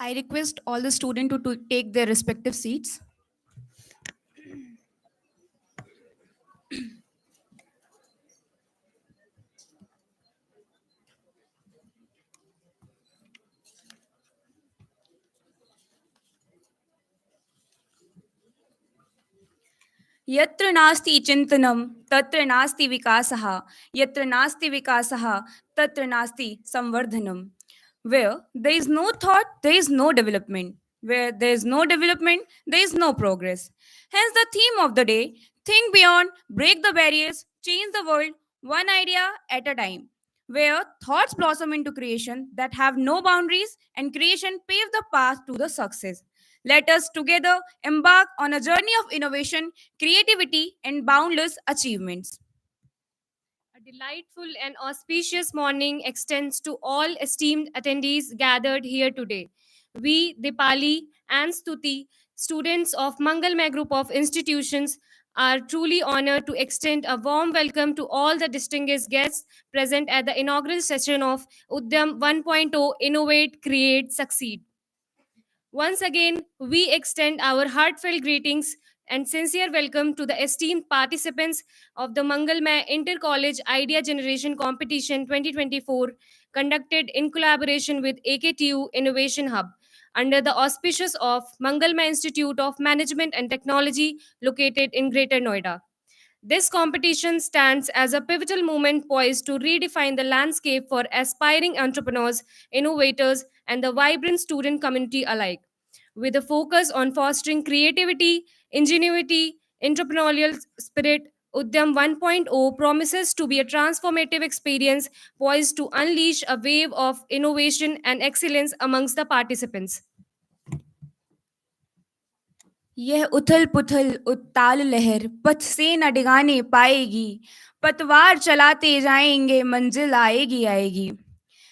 I request all the students to take their respective seats. यत्र नास्ति चिंतनम तत्र नास्ति विकासः यत्र नास्ति विकासः तत्र नास्ति संवर्धनम. Where there is no thought, there is no development. Where there is no development, there is no progress. Hence the theme of the day: think beyond, break the barriers, change the world one idea at a time. Where thoughts blossom into creation that have no boundaries, and creation pave the path to the success. Let us together embark on a journey of innovation, creativity, and boundless achievements. A delightful and auspicious morning extends to all esteemed attendees gathered here today. We, Dipali and Stuti, students of Mangalmay Group of Institutions, are truly honored to extend a warm welcome to all the distinguished guests present at the inaugural session of UDDYAM 1.0 Innovate, Create, Succeed. Once again, we extend our heartfelt greetings and sincere welcome to the esteemed participants of the Mangalmay Inter-College Idea Generation Competition 2024, conducted in collaboration with AKTU Innovation Hub under the auspices of Mangalmay Institute of Management and Technology located in Greater Noida. This competition stands as a pivotal moment poised to redefine the landscape for aspiring entrepreneurs, innovators, and the vibrant student community alike. With a focus on fostering creativity, ingenuity, entrepreneurial spirit, Udyam 1.0 promises to be a transformative experience poised to unleash a wave of innovation and excellence amongst the participants. यह उथल पुथल उत्ताल लहर पथ से न डिगाने पाएगी. पतवार चलाते जाएंगे, मंजिल आएगी आएगी.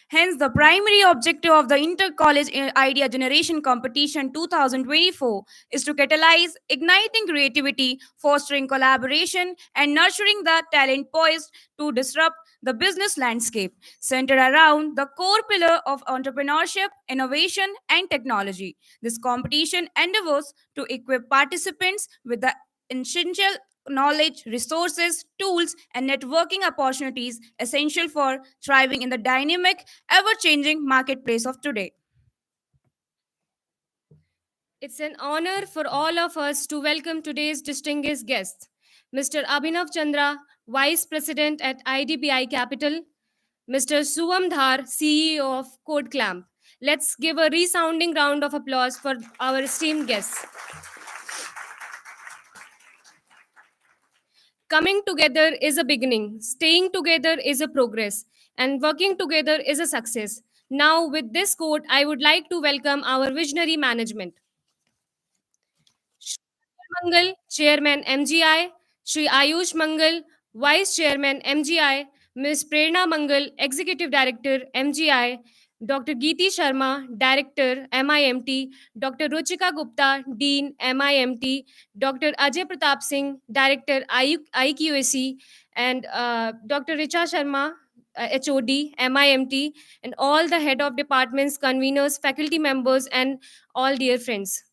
Hence, the primary objective of the Inter-College Idea Generation Competition 2024 is to catalyze igniting creativity, fostering collaboration, and nurturing the talent poised to disrupt the business landscape, centered around the core pillar of entrepreneurship, innovation, and technology. This competition endeavors to equip participants with the essential knowledge, resources, tools, and networking opportunities essential for thriving in the dynamic, ever changing marketplace of today. It's an honor for all of us to welcome today's distinguished guests, Mr. Abhinav Chandra, Vice President at IDBI Capital, Mr. Suvam Dhar, CEO of Code Clamp. Let's give a resounding round of applause for our esteemed guests. Coming together is a beginning, staying together is a progress, and working together is a success. Now, with this quote, I would like to welcome our visionary management. Mangal, Chairman MGI, Shri Ayush Mangal, Vice Chairman MGI, Ms. Prerna Mangal, Executive Director MGI, Dr. Geeti Sharma, Director MIMT, Dr. Ruchika Gupta, Dean MIMT, Dr. Ajay Pratap Singh, Director IQAC, and Dr. Richa Sharma, HOD, MIMT, and all the head of departments, conveners, faculty members, and all dear friends.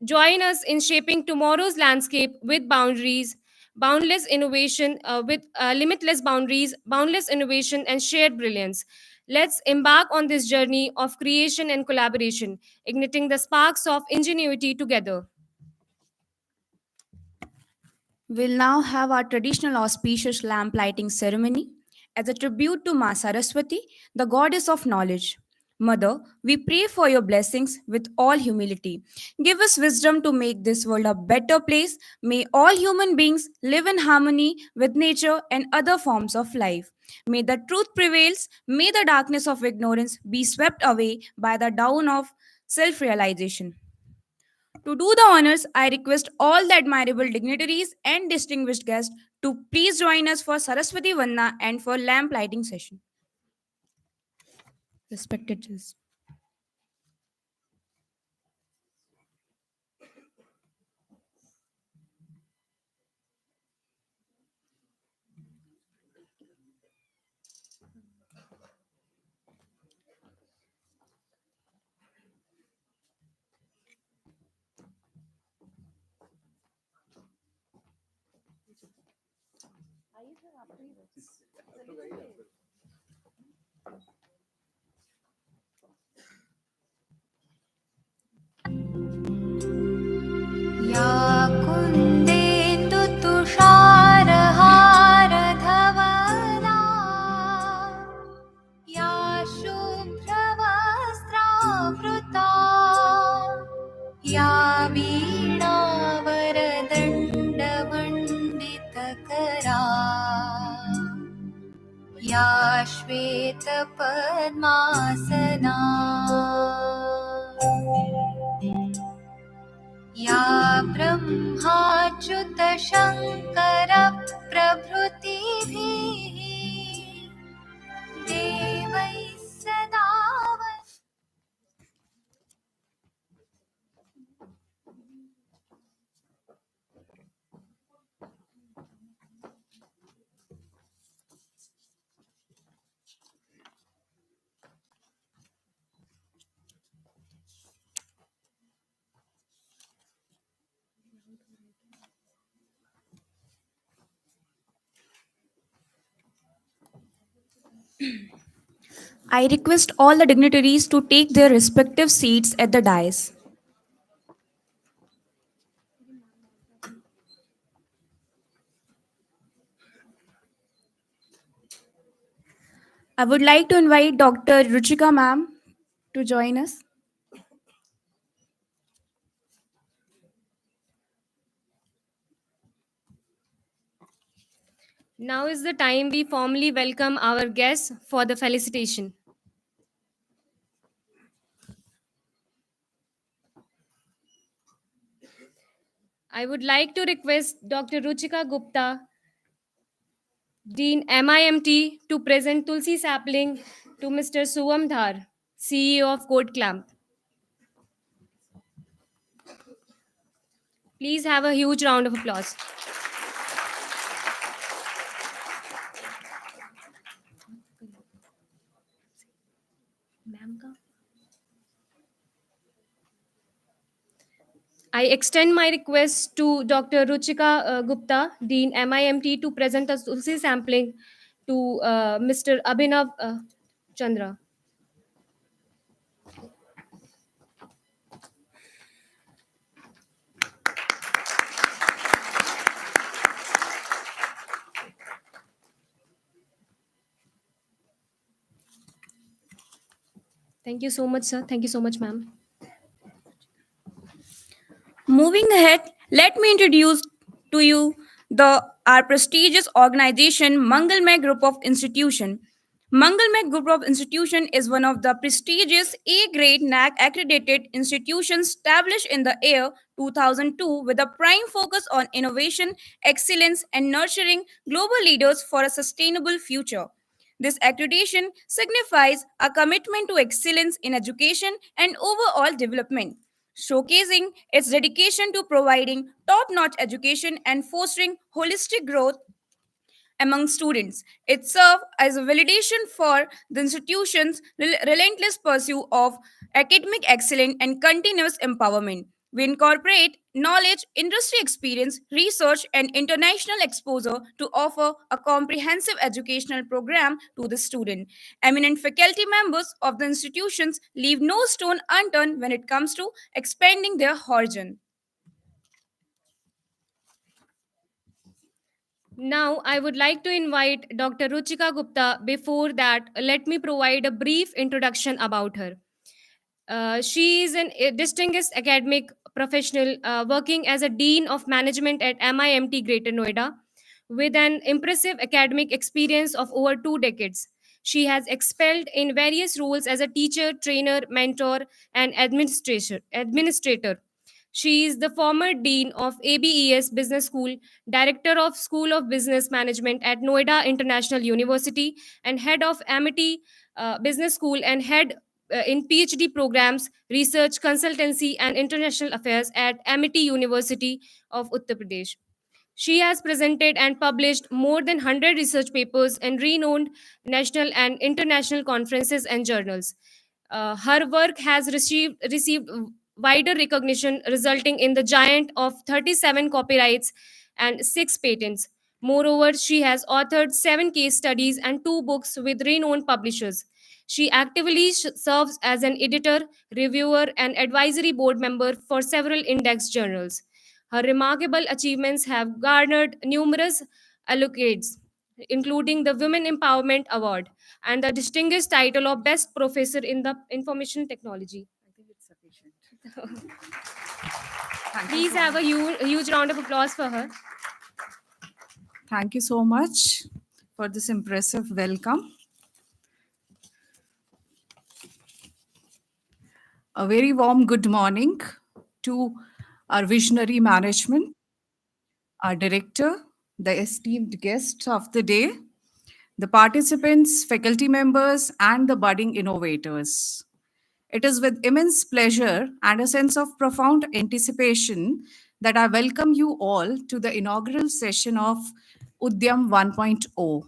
Join us in shaping tomorrow's landscape with boundaries, boundless innovation, with limitless boundaries, boundless innovation, and shared brilliance. Let's embark on this journey of creation and collaboration, igniting the sparks of ingenuity together. We'll now have our traditional auspicious lamp lighting ceremony as a tribute to Ma Saraswati, the goddess of knowledge. Mother, we pray for your blessings with all humility. Give us wisdom to make this world a better place. May all human beings live in harmony with nature and other forms of life. May the truth prevails. May the darkness of ignorance be swept away by the dawn of self realization. To do the honors, I request all the admirable dignitaries and distinguished guests to please join us for Saraswati Vanna and for lamp lighting session. Respected judges. श्वेतपद्मासना या ब्रह्माच्युतशङ्करप्रभृतिभिः देवैः सदा I request all the dignitaries to take their respective seats at the dais. I would like to invite Dr. Ruchika ma'am to join us. Now is the time we formally welcome our guests for the felicitation. I would like to request Dr. Ruchika Gupta, Dean MIMT, to present Tulsi sapling to Mr. Suvam Dhar, CEO of Code Clamp. Please have a huge round of applause. I extend my request to Dr. Ruchika Gupta, Dean MIMT, to present a Tulsi sampling to Mr. Abhinav Chandra. Thank you so much, sir. Thank you so much, ma'am. Moving ahead, let me introduce to you our prestigious organization, Mangalmay Group of Institution. Mangalmay Group of Institution is one of the prestigious A-grade NAC accredited institutions established in the year 2002 with a prime focus on innovation, excellence, and nurturing global leaders for a sustainable future. This accreditation signifies a commitment to excellence in education and overall development, showcasing its dedication to providing top notch education and fostering holistic growth among students. It serves as a validation for the institution's relentless pursuit of academic excellence and continuous empowerment. We incorporate knowledge, industry experience, research, and international exposure to offer a comprehensive educational program to the student. Eminent faculty members of the institutions leave no stone unturned when it comes to expanding their horizon. Now, I would like to invite Dr. Ruchika Gupta. Before that, let me provide a brief introduction about her. She is a distinguished academic professional working as a Dean of Management at MIMT Greater Noida with an impressive academic experience of over 2 decades. She has excelled in various roles as a teacher, trainer, mentor, and administrator. She is the former Dean of ABES Business School, Director of School of Business Management at Noida International University, and Head of Amity Business School and Head in PhD programs, research, consultancy, and international affairs at Amity University of Uttar Pradesh. She has presented and published more than 100 research papers in renowned national and international conferences and journals. Her work has received wider recognition, resulting in the giant of 37 copyrights and 6 patents. Moreover, she has authored 7 case studies and 2 books with renowned publishers. She actively serves as an editor, reviewer, and advisory board member for several index journals. Her remarkable achievements have garnered numerous accolades, including the Women Empowerment Award and the distinguished title of Best Professor in the Information Technology. I think it's sufficient. Thank you Please so have a much. huge round of applause for her. Thank you so much for this impressive welcome. A very warm good morning to our visionary management, our director, the esteemed guests of the day, the participants, faculty members, and the budding innovators. It is with immense pleasure and a sense of profound anticipation that I welcome you all to the inaugural session of UDDYAM 1.0,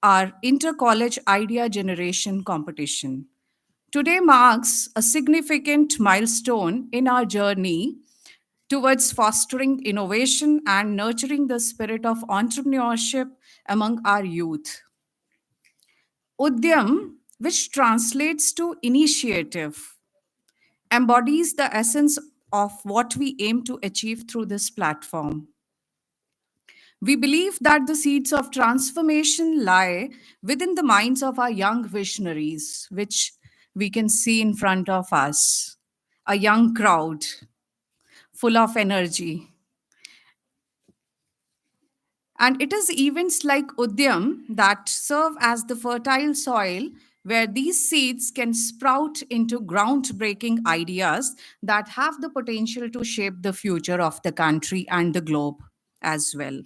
our inter-college idea generation competition. Today marks a significant milestone in our journey towards fostering innovation and nurturing the spirit of entrepreneurship among our youth. Udyam, which translates to initiative, embodies the essence of what we aim to achieve through this platform. We believe that the seeds of transformation lie within the minds of our young visionaries, which we can see in front of us. A young crowd full of energy. And it is events like Udyam that serve as the fertile soil where these seeds can sprout into groundbreaking ideas that have the potential to shape the future of the country and the globe as well.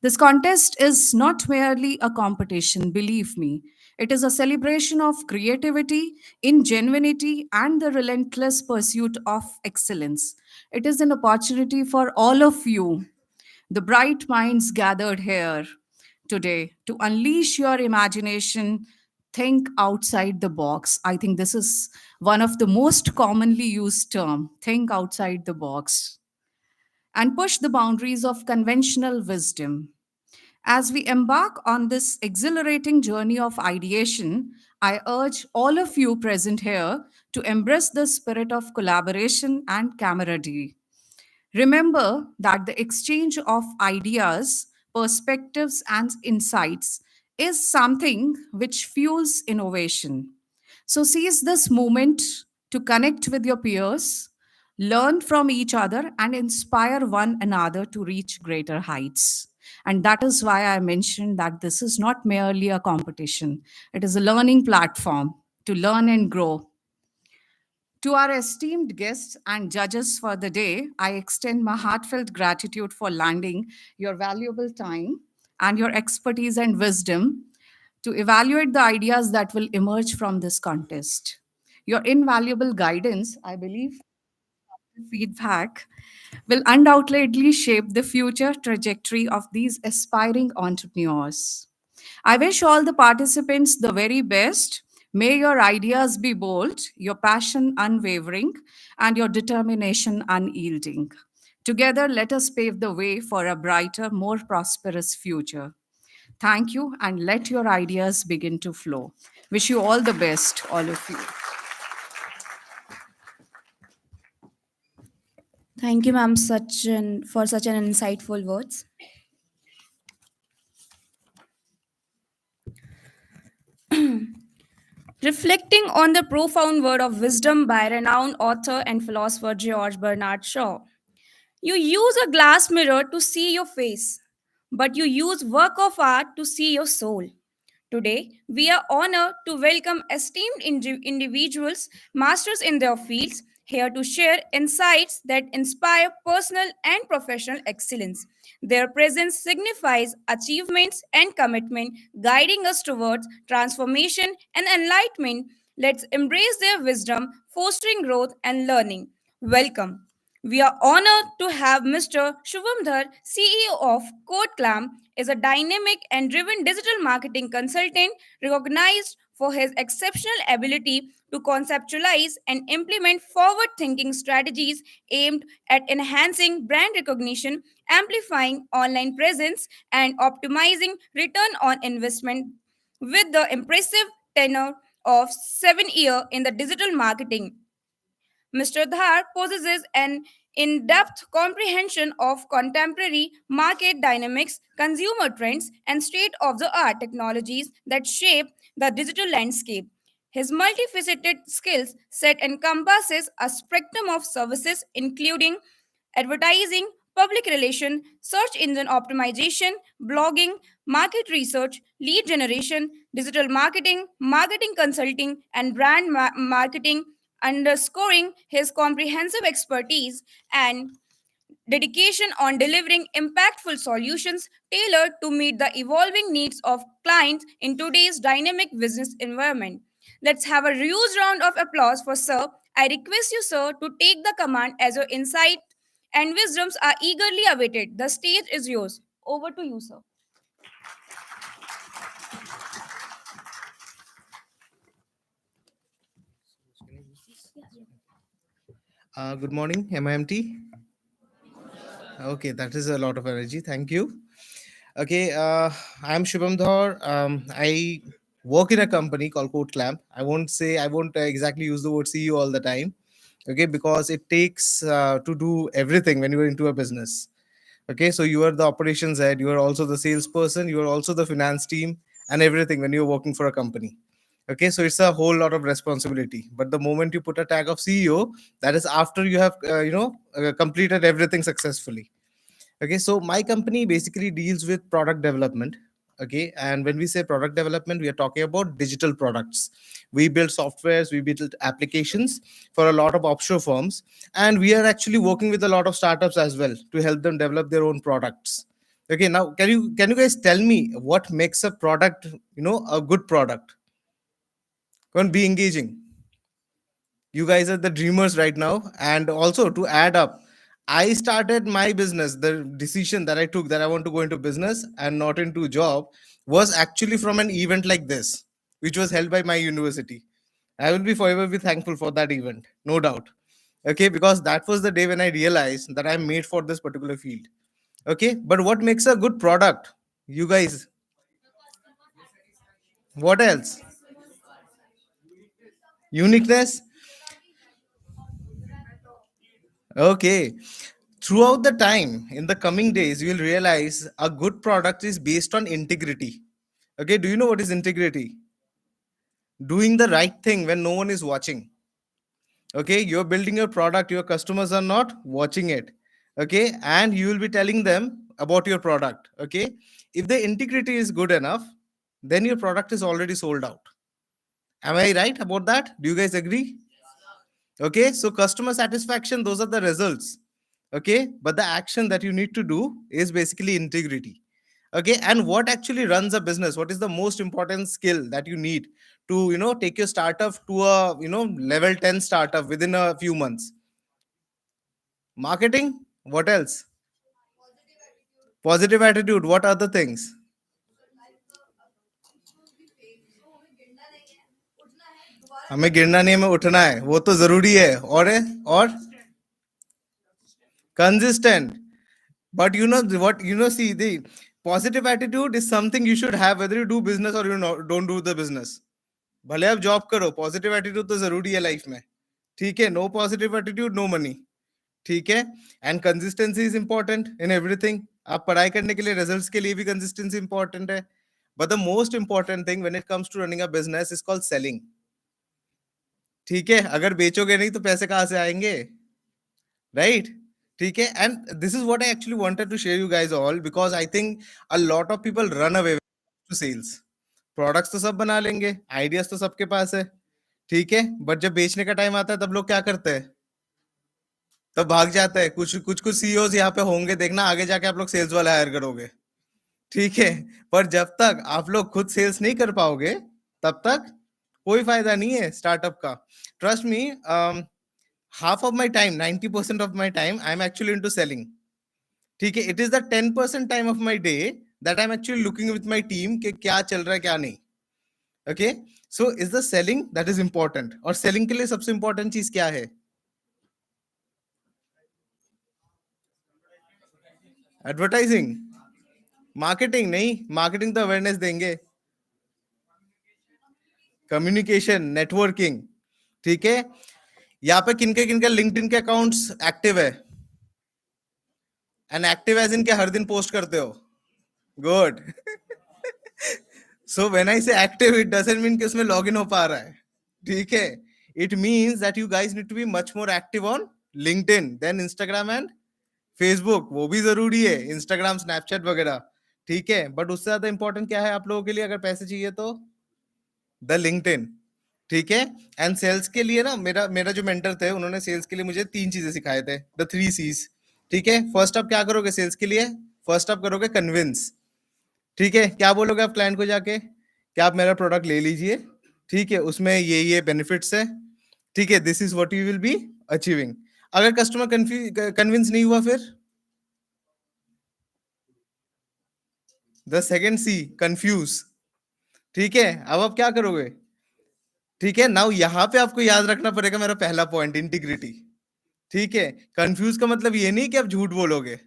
This contest is not merely a competition, believe me. It is a celebration of creativity, ingenuity, and the relentless pursuit of excellence. It is an opportunity for all of you, the bright minds gathered here today, to unleash your imagination, think outside the box. I think this is one of the most commonly used term, think outside the box, and push the boundaries of conventional wisdom. As we embark on this exhilarating journey of ideation, I urge all of you present here to embrace the spirit of collaboration and camaraderie. Remember that the exchange of ideas, perspectives, and insights is something which fuels innovation. So seize this moment to connect with your peers, learn from each other, and inspire one another to reach greater heights. And that is why I mentioned that this is not merely a competition, it is a learning platform to learn and grow. To our esteemed guests and judges for the day, I extend my heartfelt gratitude for lending your valuable time and your expertise and wisdom to evaluate the ideas that will emerge from this contest. Your invaluable guidance, I believe, feedback will undoubtedly shape the future trajectory of these aspiring entrepreneurs. I wish all the participants the very best. May your ideas be bold, your passion unwavering, and your determination unyielding. Together, let us pave the way for a brighter, more prosperous future. Thank you, and let your ideas begin to flow. Wish you all the best, all of you. Thank you, ma'am, for such an insightful words. Reflecting on the profound word of wisdom by renowned author and philosopher George Bernard Shaw. You use a glass mirror to see your face, but you use work of art to see your soul. Today, we are honored to welcome esteemed individuals, masters in their fields, here to share insights that inspire personal and professional excellence. Their presence signifies achievements and commitment, guiding us towards transformation and enlightenment. Let's embrace their wisdom, fostering growth and learning. Welcome. We are honored to have Mr. Shubhamdhar, CEO of CodeClam, is a dynamic and driven digital marketing consultant recognized for his exceptional ability to conceptualize and implement forward-thinking strategies aimed at enhancing brand recognition, amplifying online presence, and optimizing return on investment with the impressive tenure of 7 years in the digital marketing. Mr. Dhar possesses an in depth comprehension of contemporary market dynamics, consumer trends, and state of the art technologies that shape the digital landscape. His multifaceted skills set encompasses a spectrum of services including advertising, public relation, search engine optimization, blogging, market research, lead generation, digital marketing, marketing consulting, and brand marketing underscoring his comprehensive expertise and dedication on delivering impactful solutions tailored to meet the evolving needs of clients in today's dynamic business environment. Let's have a huge round of applause for Sir. I request you, Sir, to take the command as your insight and wisdoms are eagerly awaited. The stage is yours. Over to you, Sir. Good morning, MIMT. Okay, that is a lot of energy. Thank you. Okay, I'm Shubham Dhar. I work in a company called Code Clamp. I won't exactly use the word CEO all the time. Okay, because it takes to do everything when you're into a business. Okay, so you are the operations head, you are also the salesperson, you are also the finance team, and everything when you're working for a company. Okay, so it's a whole lot of responsibility. But the moment you put a tag of CEO, that is after you have completed everything successfully. Okay, so my company basically deals with product development. Okay, and when we say product development, we are talking about digital products. We build softwares, we build applications for a lot of offshore firms, and we are actually working with a lot of startups as well to help them develop their own products. Okay, now can you guys tell me what makes a product, a good product? Go and be engaging. You guys are the dreamers right now. And also to add up, I started my business. The decision that I took that I want to go into business and not into job was actually from an event like this, which was held by my university. I will be forever be thankful for that event, no doubt. Okay, because that was the day when I realized that I'm made for this particular field. Okay, but what makes a good product? You guys, what else? Uniqueness. Okay. Throughout the time, in the coming days, you will realize a good product is based on integrity. Okay. Do you know what is integrity? Doing the right thing when no one is watching. Okay. You're building your product, your customers are not watching it. Okay. And you will be telling them about your product. Okay. If the integrity is good enough, then your product is already sold out. Am I right about that? Do you guys agree? Okay, so customer satisfaction, those are the results. Okay, but the action that you need to do is basically integrity. Okay, and what actually runs a business? What is the most important skill that you need to take your startup to a level 10 startup within a few months? Marketing. What else? Positive attitude. What other things? हमें गिरना नहीं, हमें उठना है, वो तो जरूरी है. और consistent. But see, the positive attitude is something you should have whether you do business or don't do the business. भले आप जॉब करो, पॉजिटिव एटीट्यूड तो जरूरी है लाइफ में. ठीक है, no positive attitude no money. ठीक है, and consistency is important in everything. आप पढ़ाई करने के लिए, रिजल्ट्स के लिए भी कंसिस्टेंसी इंपॉर्टेंट है. But the most important thing when it comes to running a business is called selling. ठीक है, अगर बेचोगे नहीं तो पैसे कहाँ से आएंगे? राइट? ठीक है, and this is what I actually wanted to share you guys all, because I think a lot of people run away to sales. Products तो सब बना लेंगे, ideas तो सबके पास है, ठीक है, बट जब बेचने का टाइम आता है तब लोग क्या करते हैं? तब भाग जाते हैं. कुछ सीईओज यहाँ पे होंगे, देखना आगे जाके आप लोग सेल्स वाले हायर करोगे. ठीक है, पर जब तक आप लोग खुद सेल्स नहीं कर पाओगे तब तक कोई फायदा नहीं है स्टार्टअप का. Trust me, half of my time, 90% of my time, I'm actually into selling. ठीक है, it is the 10% time of my day that I'm actually looking with my team कि क्या चल रहा है क्या नहीं. Okay, so is the selling that is important. और selling के लिए सबसे important चीज क्या है? Advertising, marketing नहीं, marketing तो awareness देंगे. Communication, networking. ठीक है, यहाँ पे किनके किनके LinkedIn के अकाउंट्स एक्टिव है? एंड एक्टिव एज इनके हर दिन पोस्ट करते हो? Good. So when I say active, it doesn't mean कि उसमें login हो पा रहा है. ठीक है? It means that you guys need to be much more active on LinkedIn than Instagram and Facebook. वो भी जरूरी है, Instagram, Snapchat वगैरह. ठीक है, बट उससे ज्यादा इंपॉर्टेंट क्या है आप लोगों के लिए अगर पैसे चाहिए तो? The LinkedIn. ठीक है। एंड सेल्स के लिए ना मेरा मेरा जो मेंटर थे उन्होंने सेल्स के लिए मुझे 3 चीजें सिखाए थे, द 3 C's। ठीक है, फर्स्ट आप क्या करोगे सेल्स के लिए? फर्स्ट आप करोगे कन्विंस। ठीक है, क्या बोलोगे आप क्लाइंट को जाके कि आप मेरा प्रोडक्ट ले लीजिए, ठीक है, उसमें ये बेनिफिट्स है, ठीक है, this is what you will be achieving. अगर कस्टमर कन्विंस नहीं हुआ फिर द सेकेंड सी, कंफ्यूज। ठीक है, अब आप क्या करोगे? ठीक है, नाउ यहां पे आपको याद रखना पड़ेगा मेरा पहला पॉइंट, इंटीग्रिटी। ठीक है, कंफ्यूज का मतलब ये नहीं कि आप झूठ बोलोगे।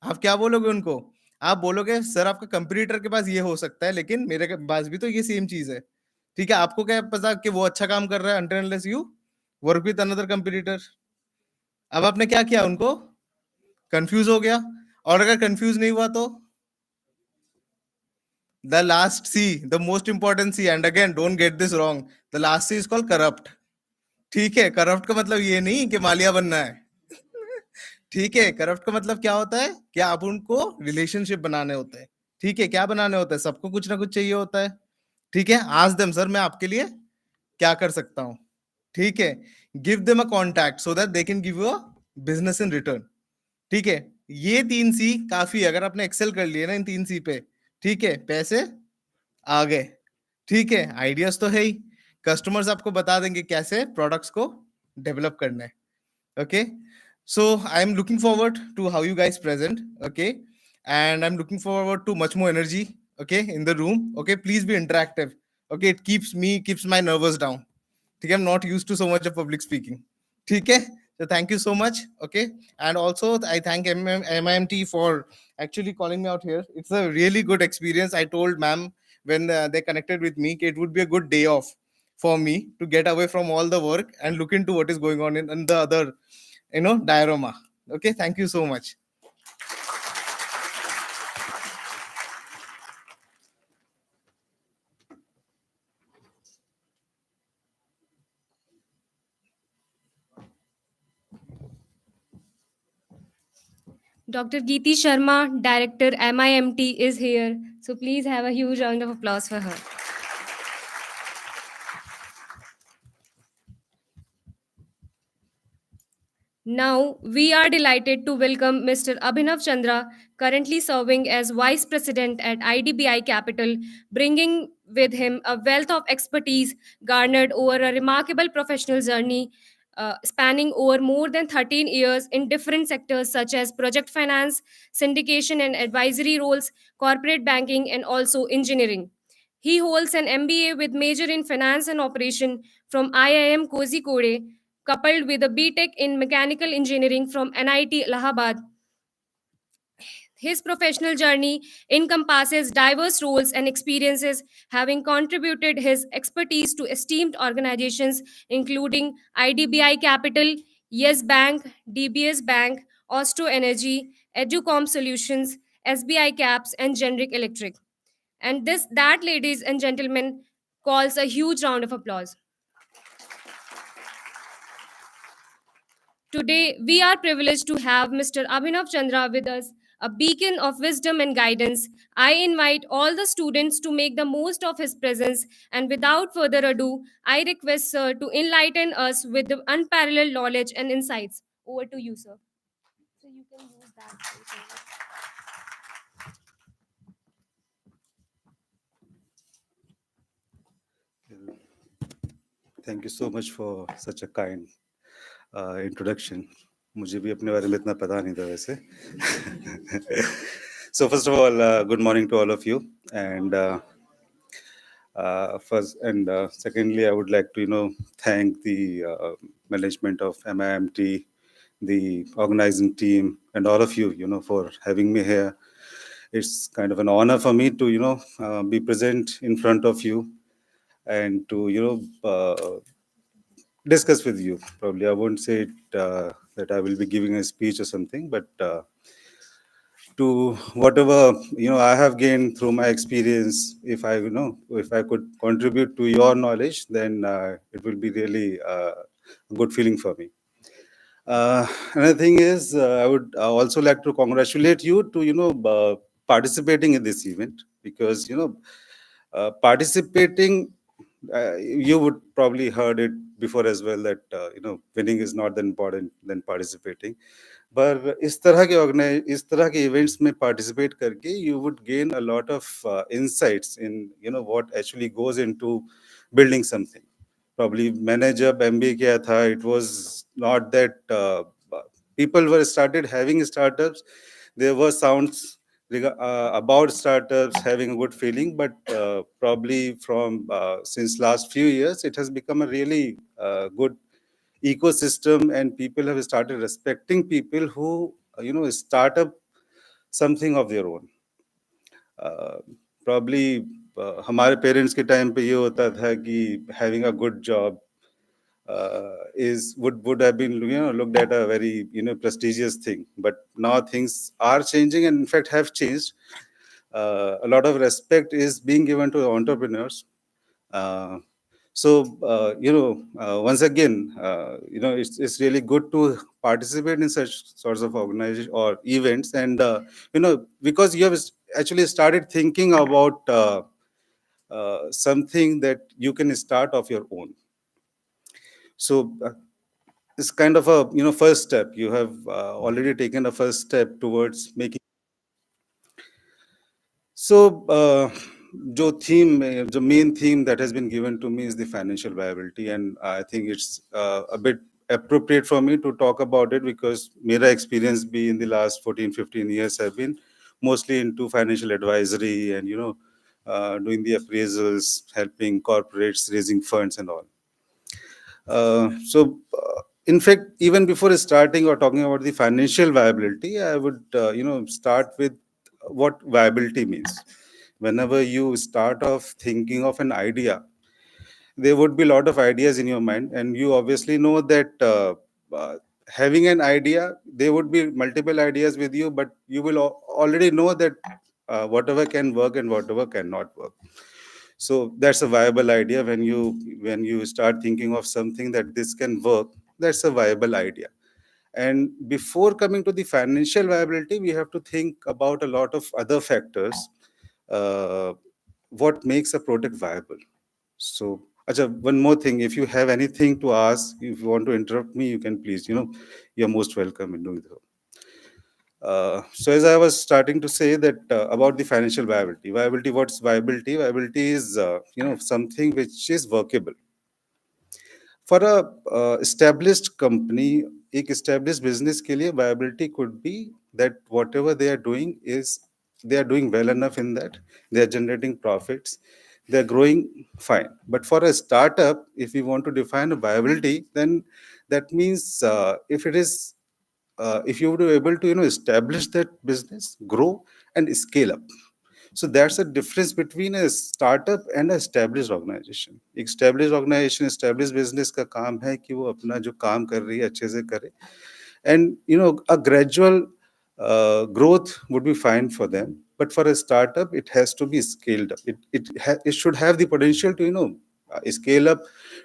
आप क्या बोलोगे उनको? आप बोलोगे सर आपका कंपटीटर के पास ये हो सकता है लेकिन मेरे पास भी तो ये सेम चीज है। ठीक है, आपको क्या पता कि वो अच्छा काम कर रहा है until unless you work with another competitor। अब आपने क्या किया? उनको कंफ्यूज हो गया। और अगर कंफ्यूज नहीं हुआ तो the last C, the most important C, and again don't get this wrong, the last C is called corrupt. ठीक है, करप्ट का मतलब ये नहीं कि मालिया बनना है। ठीक है, करप्ट का मतलब क्या होता है कि आप उनको रिलेशनशिप बनाने होते हैं। ठीक है, क्या बनाने होता है? सबको कुछ ना कुछ चाहिए होता है। ठीक है, आस्क देम सर मैं आपके लिए क्या कर सकता हूं। ठीक है, give them a contact so that they can give you a business in return. ठीक है, ये 3 सी काफी है। अगर आपने एक्सेल कर लिए ना इन 3 सी पे, ठीक है, पैसे आ गए। ठीक है, आइडियाज तो है ही, कस्टमर्स आपको बता देंगे कैसे प्रोडक्ट्स को डेवलप करना है। Okay, so I'm looking forward to how you guys present. Okay, and I'm looking forward to much more energy. Okay, in the room. Okay, please be interactive. Okay, it keeps my nerves down. Okay, I'm not used to so much of public speaking. Okay, so thank you so much. Okay, and also I thank MIMT for actually calling me out here. It's a really good experience. I told ma'am when they connected with me it would be a good day off for me to get away from all the work and look into what is going on in the other diorama. Okay, thank you so much. Dr. Geeti Sharma, Director MIMT, is here. So please have a huge round of applause for her. Now, we are delighted to welcome Mr. Abhinav Chandra, currently serving as Vice President at IDBI Capital, bringing with him a wealth of expertise garnered over a remarkable professional journey spanning over more than 13 years in different sectors such as project finance, syndication and advisory roles, corporate banking, and also engineering. He holds an MBA with major in finance and operation from IIM Kozhikode, coupled with a BTech in mechanical engineering from NIT Allahabad. His professional journey encompasses diverse roles and experiences, having contributed his expertise to esteemed organizations including IDBI Capital, Yes Bank, DBS Bank, Osto Energy, Educom Solutions, SBI Caps, and Generic Electric. And that, ladies and gentlemen, calls a huge round of applause. Today, we are privileged to have Mr. Abhinav Chandra with us, a beacon of wisdom and guidance. I invite all the students to make the most of his presence, and without further ado, I request Sir to enlighten us with the unparalleled knowledge and insights. Over to you, sir. So you can use that. Thank you so much for such a kind introduction. मुझे भी अपने बारे में इतना पता नहीं था वैसे. So first of all, good morning to all of you, and secondly, I would like to thank the management of MIMT, the organizing team, and all of you for having me here. It's kind of an honor for me to be present in front of you and to discuss with you. Probably I won't say that I will be giving a speech or something, but to whatever I have gained through my experience, if I could contribute to your knowledge, then it will be really a good feeling for me. Another thing is, I would also like to congratulate you to participating in this event, because participating you would probably heard it before as well that winning is not that important than participating. पर इस तरह के events में participate करके you would gain a lot of insights in what actually goes into building something. Probably मैंने जब MBA किया था, it was not that people were started having startups. There were sounds about startups having a good feeling, but probably from since last few years, it has become a really good ecosystem, and people have started respecting people who start up something of their own. Probably हमारे parents के time पे ये होता था कि having a good job is would have been looked at a very prestigious thing, but now things are changing, and in fact have changed. A lot of respect is being given to entrepreneurs. uh, Once again, it's really good to participate in such sorts of organization or events, and because you have actually started thinking about something that you can start of your own. So it's kind of a first step. You have already taken a first step towards making. So, the main theme that has been given to me is the financial viability, and I think it's a bit appropriate for me to talk about it because mera experience be in the last 14-15 years have been mostly into financial advisory and doing the appraisals, helping corporates raising funds and all. In fact, even before starting or talking about the financial viability, I would, start with what viability means. Whenever you start off thinking of an idea, there would be a lot of ideas in your mind, and you obviously know that having an idea, there would be multiple ideas with you, but you will already know that whatever can work and whatever cannot work. So that's a viable idea. When you start thinking of something that this can work, that's a viable idea. And before coming to the financial viability, we have to think about a lot of other factors. uh, what makes a product viable? So Acha, one more thing, if you have anything to ask, if you want to interrupt me, you can please, you're most welcome in doing so. So as I was starting to say that about the financial viability, what's viability? Viability is something which is workable for a established company. एक established business के लिए viability could be that whatever they are doing is they are doing well enough in that they are generating profits, they are growing fine. But for a startup, if we want to define a viability, then that means if it is if you would be able to establish that business, grow and scale up. So that's the difference between a startup and a established organization. Established organization, established business का काम है कि वो अपना जो काम कर रही है अच्छे से करे, and a gradual growth would be fine for them. But for a startup, it has to be scaled up. It should have the potential to scale up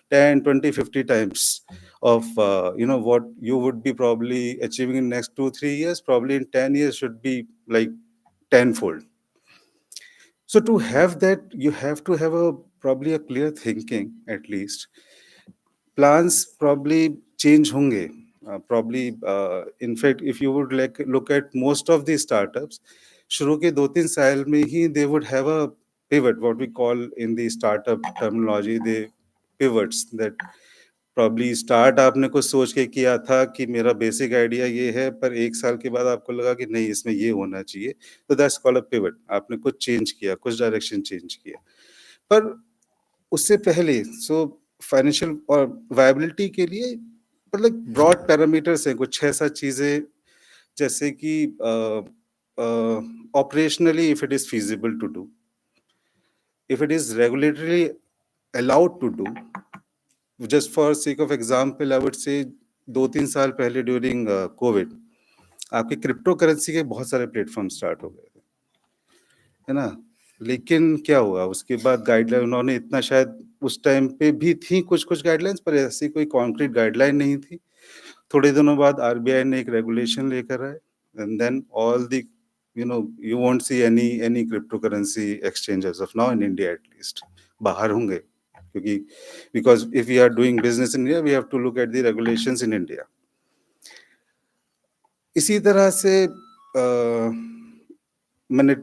10, 20, 50 times of what you would be probably achieving in next 2-3 years. Probably in 10 years should be like tenfold. So to have that, you have to have a probably a clear thinking at least. Plans probably change honge. Probably, in fact, if you would like look at most of the startups, शुरू के 2-3 साल में ही they would have a pivot, what we call in the startup terminology, the pivots. That probably start आपने कुछ सोच के किया था कि मेरा बेसिक आइडिया ये है, पर 1 साल के बाद आपको लगा कि नहीं इसमें ये होना चाहिए, तो दैट्स कॉल्ड अ पिवट. आपने कुछ चेंज किया, कुछ डायरेक्शन चेंज किया. पर उससे पहले फाइनेंशियल और वायबिलिटी के लिए मतलब ब्रॉड पैरामीटर्स हैं, कुछ 6-7 चीजें, जैसे कि operationally if it is feasible to do, if it is regulatory allowed to do. Just for sake of example, I would say 2-3 साल पहले ड्यूरिंग कोविड आपके क्रिप्टो करेंसी के बहुत सारे प्लेटफॉर्म स्टार्ट हो गए थे, है ना. लेकिन क्या हुआ उसके बाद, गाइडलाइन उन्होंने इतना, शायद उस टाइम पे भी थी कुछ कुछ गाइडलाइंस, पर ऐसी कोई कॉन्क्रीट गाइडलाइन नहीं थी. थोड़े दिनों बाद आरबीआई ने एक रेगुलेशन लेकर आए, and then all the you won't see any cryptocurrency exchange as of now in India at least. बाहर होंगे. क्योंकि because if we are doing business in India we have to look at the regulations in India. इसी तरह से मैंने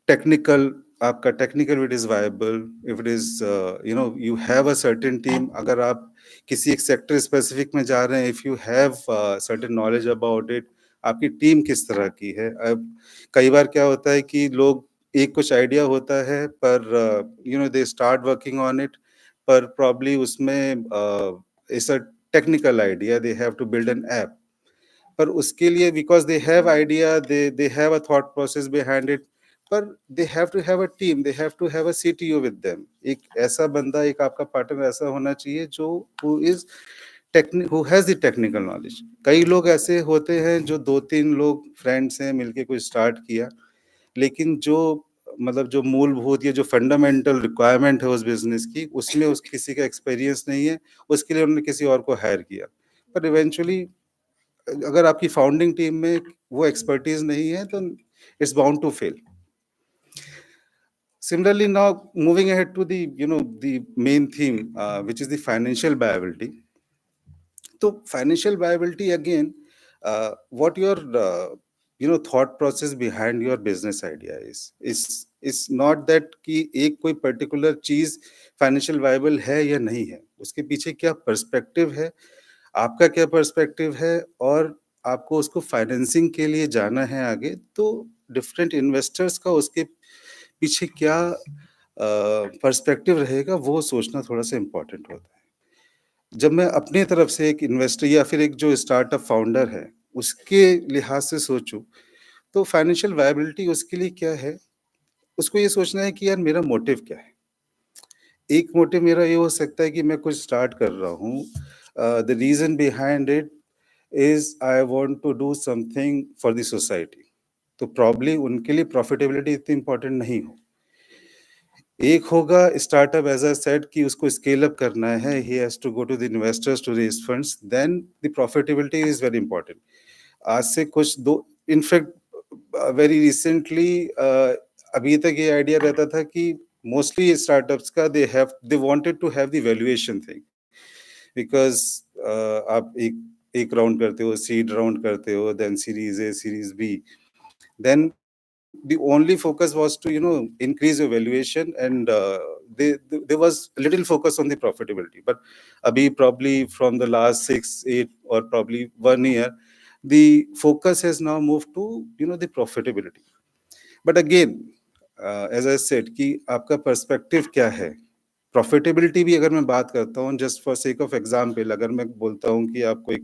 technical, आपका technical it is viable, if it is you know you have a certain team, अगर आप किसी एक sector specific में जा रहे हैं, if you have certain knowledge about it, आपकी टीम किस तरह की है। अब कई बार क्या होता है कि लोग, एक कुछ आइडिया होता है पर you know they start working on it, पर प्रॉब्ली उसमें it's a technical idea, they have to build an app, पर उसके लिए because they have idea, they have a thought process behind it, पर they have to have a team, they have to have a CTO with them. एक ऐसा बंदा, एक आपका partner ऐसा होना चाहिए जो who is who has the technical knowledge. कई लोग ऐसे होते हैं जो दो तीन लोग फ्रेंड्स हैं मिलके कुछ स्टार्ट किया, लेकिन जो मतलब जो मूलभूत या जो फंडामेंटल रिक्वायरमेंट है उस बिजनेस की, उसमें उस किसी का एक्सपीरियंस नहीं है, उसके लिए उन्होंने किसी और को हायर किया, पर इवेंचुअली अगर आपकी फाउंडिंग टीम में वो एक्सपर्टीज नहीं है तो it's bound to fail. Similarly, now moving ahead to the main theme, which is the financial viability. So financial viability again, what your thought process behind your business idea is not that कि एक कोई particular चीज financial viable है या नहीं है, उसके पीछे क्या perspective है, आपका क्या पर्सपेक्टिव है, और आपको उसको फाइनेंसिंग के लिए जाना है आगे, तो डिफरेंट इन्वेस्टर्स का उसके पीछे क्या पर्सपेक्टिव रहेगा, वो सोचना थोड़ा सा इम्पोर्टेंट होता है। जब मैं अपनी तरफ से एक इन्वेस्टर या फिर एक जो स्टार्टअप फाउंडर है उसके लिहाज से सोचूं, तो फाइनेंशियल वायबिलिटी उसके लिए क्या है, उसको ये सोचना है कि यार मेरा मोटिव क्या है। एक मोटिव मेरा ये हो सकता है कि मैं कुछ स्टार्ट कर रहा हूँ, the reason behind it is I want to do something for the society, तो प्रॉब्ली उनके लिए प्रॉफिटेबिलिटी इतनी इंपॉर्टेंट नहीं हो। एक होगा स्टार्टअप एज अ सेट कि उसको स्केल अप करना है, he has to go to the investors to raise funds, then the profitability is very important. आज से कुछ दो इनफैक्ट वेरी रिसेंटली अभी तक ये आइडिया रहता था कि मोस्टली स्टार्टअप्स का they wanted to have the valuation thing, because आप एक राउंड करते हो, सीड राउंड करते हो, then series A, series B, then the only focus was to increase your valuation, and there was little focus on the profitability. But abhi probably from the last 6 8 or probably 1 year, the focus has now moved to the profitability. But again, as I said कि आपका perspective क्या है। Profitability भी अगर मैं बात करता हूँ, just for sake of example, अगर मैं बोलता हूँ कि आपको एक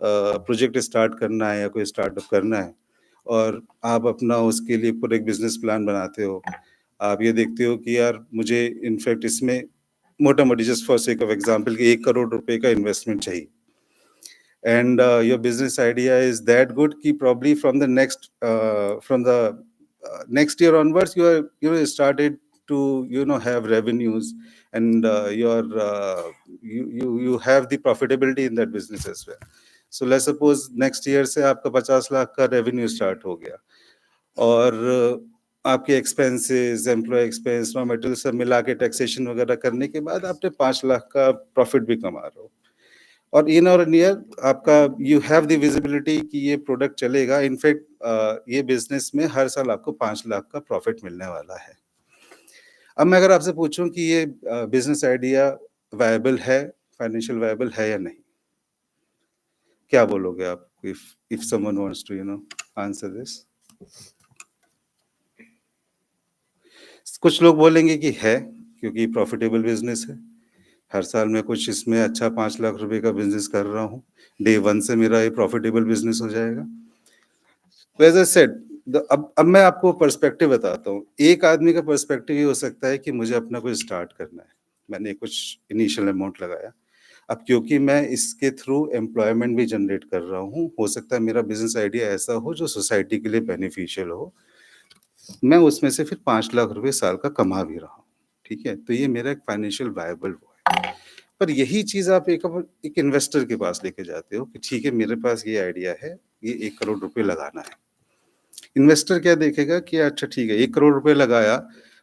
प्रोजेक्ट स्टार्ट करना है या कोई स्टार्टअप करना है, और आप अपना उसके लिए पूरा एक बिजनेस प्लान बनाते हो, आप ये देखते हो कि यार मुझे इनफैक्ट इसमें मोटा मोटी just for sake of example कि 1 करोड़ रुपए का इन्वेस्टमेंट चाहिए, and your business idea is that good कि probably from the next year onwards you started to have revenues, and you have the profitability in that business as well. So let's suppose next year से आपका 50 लाख का revenue start हो गया, और आपके expenses, employ expense, raw material सब मिला के टैक्सेशन वगैरह करने के बाद आपने 5 लाख का प्रॉफिट भी कमा रहे हो, और इन और नियर आपका यू हैव द विजिबिलिटी कि ये प्रोडक्ट चलेगा। इनफैक्ट ये बिजनेस में हर साल आपको 5 लाख का प्रॉफिट मिलने वाला है। अब मैं अगर आपसे पूछूं कि ये बिजनेस आइडिया वायबल है, फाइनेंशियल वायबल है या नहीं, क्या बोलोगे आप? If someone wants to answer this. कुछ लोग बोलेंगे कि है, क्योंकि प्रॉफिटेबल बिजनेस है, हर साल मैं कुछ इसमें अच्छा 5 लाख रुपए का बिजनेस कर रहा हूँ, डे 1 से मेरा ये प्रॉफिटेबल बिजनेस हो जाएगा। एज आई सेड, अब मैं आपको पर्सपेक्टिव बताता हूँ। एक आदमी का पर्सपेक्टिव ये हो सकता है कि मुझे अपना कुछ स्टार्ट करना है, मैंने कुछ इनिशियल अमाउंट लगाया, अब क्योंकि मैं इसके थ्रू एम्प्लॉयमेंट भी जनरेट कर रहा हूँ, हो सकता है मेरा बिजनेस आइडिया ऐसा हो जो सोसाइटी के लिए बेनिफिशियल हो, मैं उसमें से फिर 5 लाख रुपए साल का कमा भी रहा हूँ, ठीक है, तो ये मेरा एक फाइनेंशियल वायबल वो है। पर यही चीज आप एक इन्वेस्टर के पास लेके जाते हो कि ठीक है मेरे पास ये आइडिया है, ये 1 करोड़ रुपए लगाना है। इन्वेस्टर क्या देखेगा कि अच्छा ठीक है 1 करोड़ रुपए लगाया,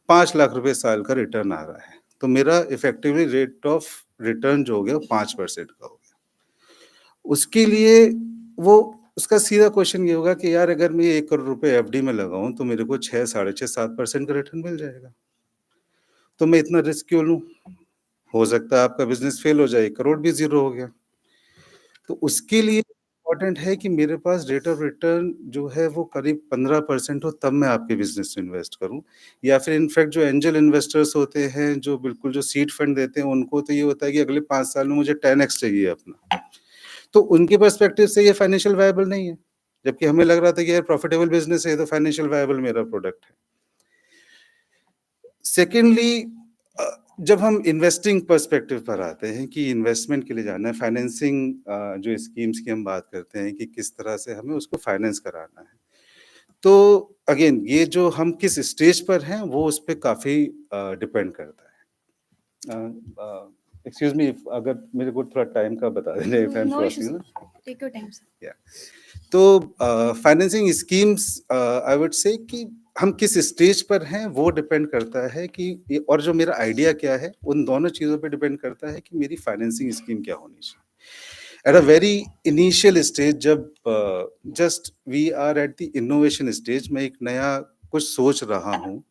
5 लाख रुपए साल का रिटर्न आ रहा है, तो मेरा इफेक्टिवली रेट ऑफ रिटर्न जो हो गया 5% का हो गया। उसके लिए वो उसका सीधा क्वेश्चन ये होगा कि यार अगर मैं 1 करोड़ रुपए एफडी में लगाऊं तो मेरे को 6, 6.5, 7% का रिटर्न मिल जाएगा, तो मैं इतना रिस्क क्यों लूं? हो सकता है आपका बिजनेस फेल हो जाए, 1 करोड़ भी जीरो हो गया। तो उसके लिए इम्पोर्टेंट है कि मेरे पास रेट ऑफ रिटर्न जो है वो करीब 15% हो, तब मैं आपके बिजनेस में इन्वेस्ट करूं। या फिर इनफैक्ट जो एंजल इन्वेस्टर्स होते हैं, जो बिल्कुल जो सीड फंड देते हैं, उनको तो ये होता है कि अगले 5 साल में मुझे 10x चाहिए अपना। तो उनके पर्सपेक्टिव से ये फाइनेंशियल वायबल नहीं है, जबकि हमें लग रहा था कि यार प्रॉफिटेबल बिजनेस है तो फाइनेंशियल वायबल मेरा प्रोडक्ट है। सेकेंडली, जब हम इन्वेस्टिंग पर्सपेक्टिव पर आते हैं कि इन्वेस्टमेंट के लिए जाना है, फाइनेंसिंग जो स्कीम्स की हम बात करते हैं कि किस तरह से हमें उसको फाइनेंस कराना है, तो अगेन ये जो हम किस स्टेज पर हैं वो उस पर काफी डिपेंड करता है। एक्सक्यूज मी, अगर मेरे को थोड़ा टाइम का बता दें, if I am no crossing issues, ना। Take your time sir. या तो फाइनेंसिंग स्कीम्स, आई वुड से कि हम किस स्टेज पर हैं वो डिपेंड करता है कि और जो मेरा आइडिया क्या है, उन दोनों चीज़ों पे डिपेंड करता है कि मेरी फाइनेंसिंग स्कीम क्या होनी चाहिए। At a very initial stage, जब just we are at the innovation stage, मैं एक नया कुछ सोच रहा हूँ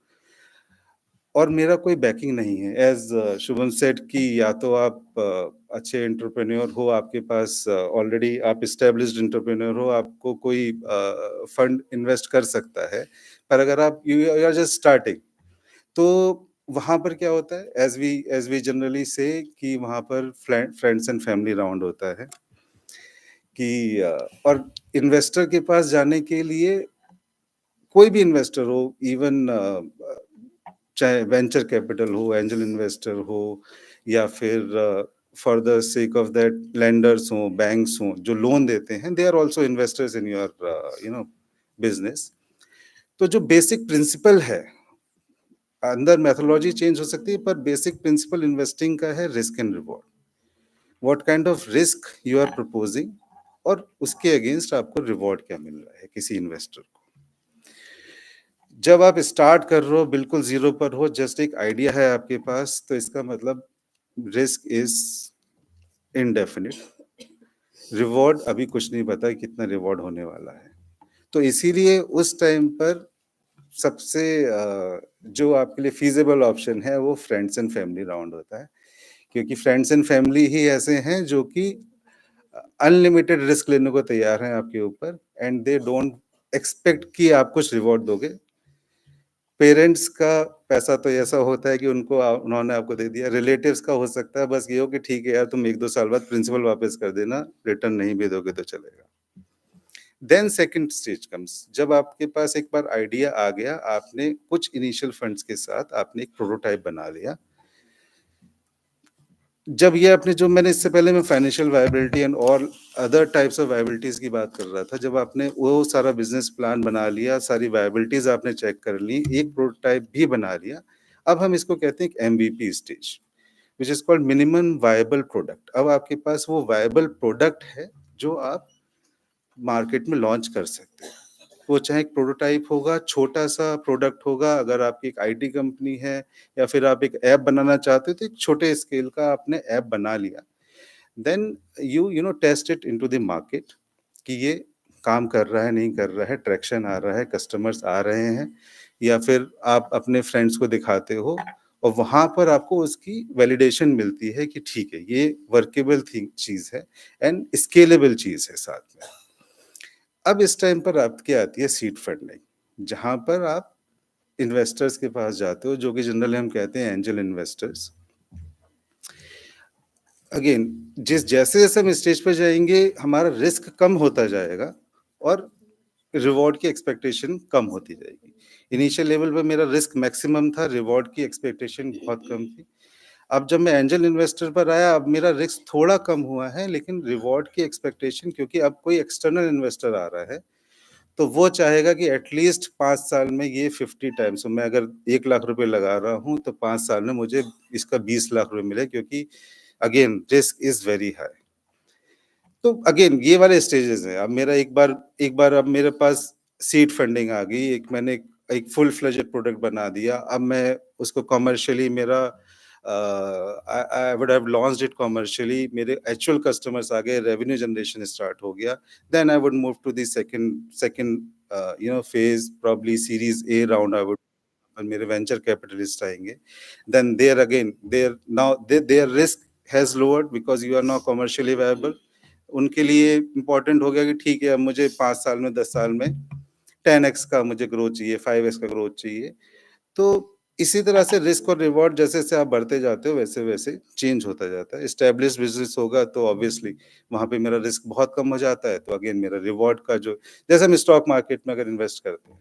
और मेरा कोई बैकिंग नहीं है, एज शुभम सेड कि या तो आप अच्छे एंटरप्रेन्योर हो, आपके पास ऑलरेडी आप इस्टेब्लिश्ड एंटरप्रेन्योर हो, आपको कोई फंड इन्वेस्ट कर सकता है, पर अगर आप यू आर जस्ट स्टार्टिंग, तो वहाँ पर क्या होता है, एज वी जनरली से कि वहाँ पर फ्रेंड्स एंड फैमिली राउंड होता है कि और इन्वेस्टर के पास जाने के लिए, कोई भी इन्वेस्टर हो, इवन चाहे वेंचर कैपिटल हो, एंजल इन्वेस्टर हो, या फिर for the sake of that lenders हो, बैंक्स हो जो लोन देते हैं, they are also investors in your business. तो जो बेसिक प्रिंसिपल है, अंदर मेथोडोलॉजी चेंज हो सकती है, पर बेसिक प्रिंसिपल इन्वेस्टिंग का है risk and reward. What kind of risk you are proposing और उसके अगेंस्ट आपको रिवॉर्ड क्या मिल रहा है किसी इन्वेस्टर को। जब आप स्टार्ट कर रहे हो, बिल्कुल जीरो पर हो, जस्ट एक आइडिया है आपके पास, तो इसका मतलब रिस्क इज इनडेफिनिट, रिवॉर्ड अभी कुछ नहीं पता कितना रिवॉर्ड होने वाला है। तो इसीलिए उस टाइम पर सबसे जो आपके लिए फीजिबल ऑप्शन है वो फ्रेंड्स एंड फैमिली राउंड होता है, क्योंकि फ्रेंड्स एंड फैमिली ही ऐसे हैं जो कि अनलिमिटेड रिस्क लेने को तैयार हैं आपके ऊपर, एंड दे डोंट एक्सपेक्ट कि आप कुछ रिवॉर्ड दोगे। पेरेंट्स का पैसा तो ऐसा होता है कि उनको उन्होंने आपको दे दिया, रिलेटिव्स का हो सकता है बस ये हो कि ठीक है यार तुम 1-2 साल बाद प्रिंसिपल वापस कर देना, रिटर्न नहीं भी दोगे तो चलेगा। देन सेकंड स्टेज कम्स, जब आपके पास एक बार आइडिया आ गया, आपने कुछ इनिशियल फंड्स के साथ आपने एक प्रोटोटाइप बना लिया। जब ये आपने, जो मैंने इससे पहले मैं फाइनेंशियल वायबिलिटी एंड और अदर टाइप्स ऑफ वायबिलिटीज की बात कर रहा था, जब आपने वो सारा बिजनेस प्लान बना लिया, सारी वायबिलिटीज आपने चेक कर ली, एक प्रोटोटाइप भी बना लिया, अब हम इसको कहते हैं MVP stage, which is called minimum viable product. अब आपके पास वो वायबल प्रोडक्ट है जो आप मार्केट में लॉन्च कर सकते हैं। वो चाहे एक प्रोटोटाइप होगा, छोटा सा प्रोडक्ट होगा, अगर आपकी एक IT कंपनी है या फिर आप एक ऐप बनाना चाहते हो तो एक छोटे स्केल का आपने ऐप बना लिया। Then you know test it into the market कि ये काम कर रहा है नहीं कर रहा है, ट्रैक्शन आ रहा है, कस्टमर्स आ रहे हैं, या फिर आप अपने फ्रेंड्स को दिखाते हो और वहां पर आपको उसकी वैलिडेशन मिलती है कि ठीक है ये वर्केबल चीज है एंड स्केलेबल चीज है साथ में। अब इस टाइम पर आपकी आती है सीड फंडिंग, जहां पर आप इन्वेस्टर्स के पास जाते हो, जो कि जनरली हम कहते हैं एंजल इन्वेस्टर्स। अगेन जैसे जैसे हम स्टेज पर जाएंगे हमारा रिस्क कम होता जाएगा और रिवॉर्ड की एक्सपेक्टेशन कम होती जाएगी। इनिशियल लेवल पे मेरा रिस्क मैक्सिमम था, रिवॉर्ड की एक्सपेक्टेशन बहुत कम थी। अब जब मैं एंजल इन्वेस्टर पर आया, अब मेरा रिस्क थोड़ा कम हुआ है, लेकिन रिवॉर्ड की एक्सपेक्टेशन, क्योंकि अब कोई एक्सटर्नल इन्वेस्टर आ रहा है तो वो चाहेगा कि एटलीस्ट 5 साल में ये 50 टाइम्स, मैं अगर 1 लाख रुपए लगा रहा हूँ तो 5 साल में मुझे इसका 20 लाख रुपए मिले, क्योंकि again risk is very high. तो अगेन ये वाले स्टेजेस हैं। अब मेरा एक बार अब मेरे पास सीड फंडिंग आ गई, मैंने एक फुल फ्लेजेड प्रोडक्ट बना दिया, अब मैं उसको कमर्शियली मेरा I would have launched it commercially. मेरे actual customers आ गए, revenue generation start हो गया. Then I would move to the second phase, probably Series A round. I would और मेरे वेंचर कैपिटलिस्ट आएंगे, then there again their risk has lowered because you are now commercially viable. उनके लिए important हो गया कि ठीक है, अब मुझे 5 साल में 10 साल में 10x का मुझे ग्रोथ चाहिए, 5x का ग्रोथ चाहिए. तो इसी तरह से रिस्क और रिवॉर्ड जैसे जैसे आप बढ़ते जाते हो वैसे वैसे चेंज होता जाता है. एस्टेब्लिश बिजनेस होगा तो ऑब्वियसली वहां पे मेरा रिस्क बहुत कम हो जाता है, तो अगेन मेरा रिवॉर्ड का जो, जैसे हम स्टॉक मार्केट में अगर इन्वेस्ट करते हैं,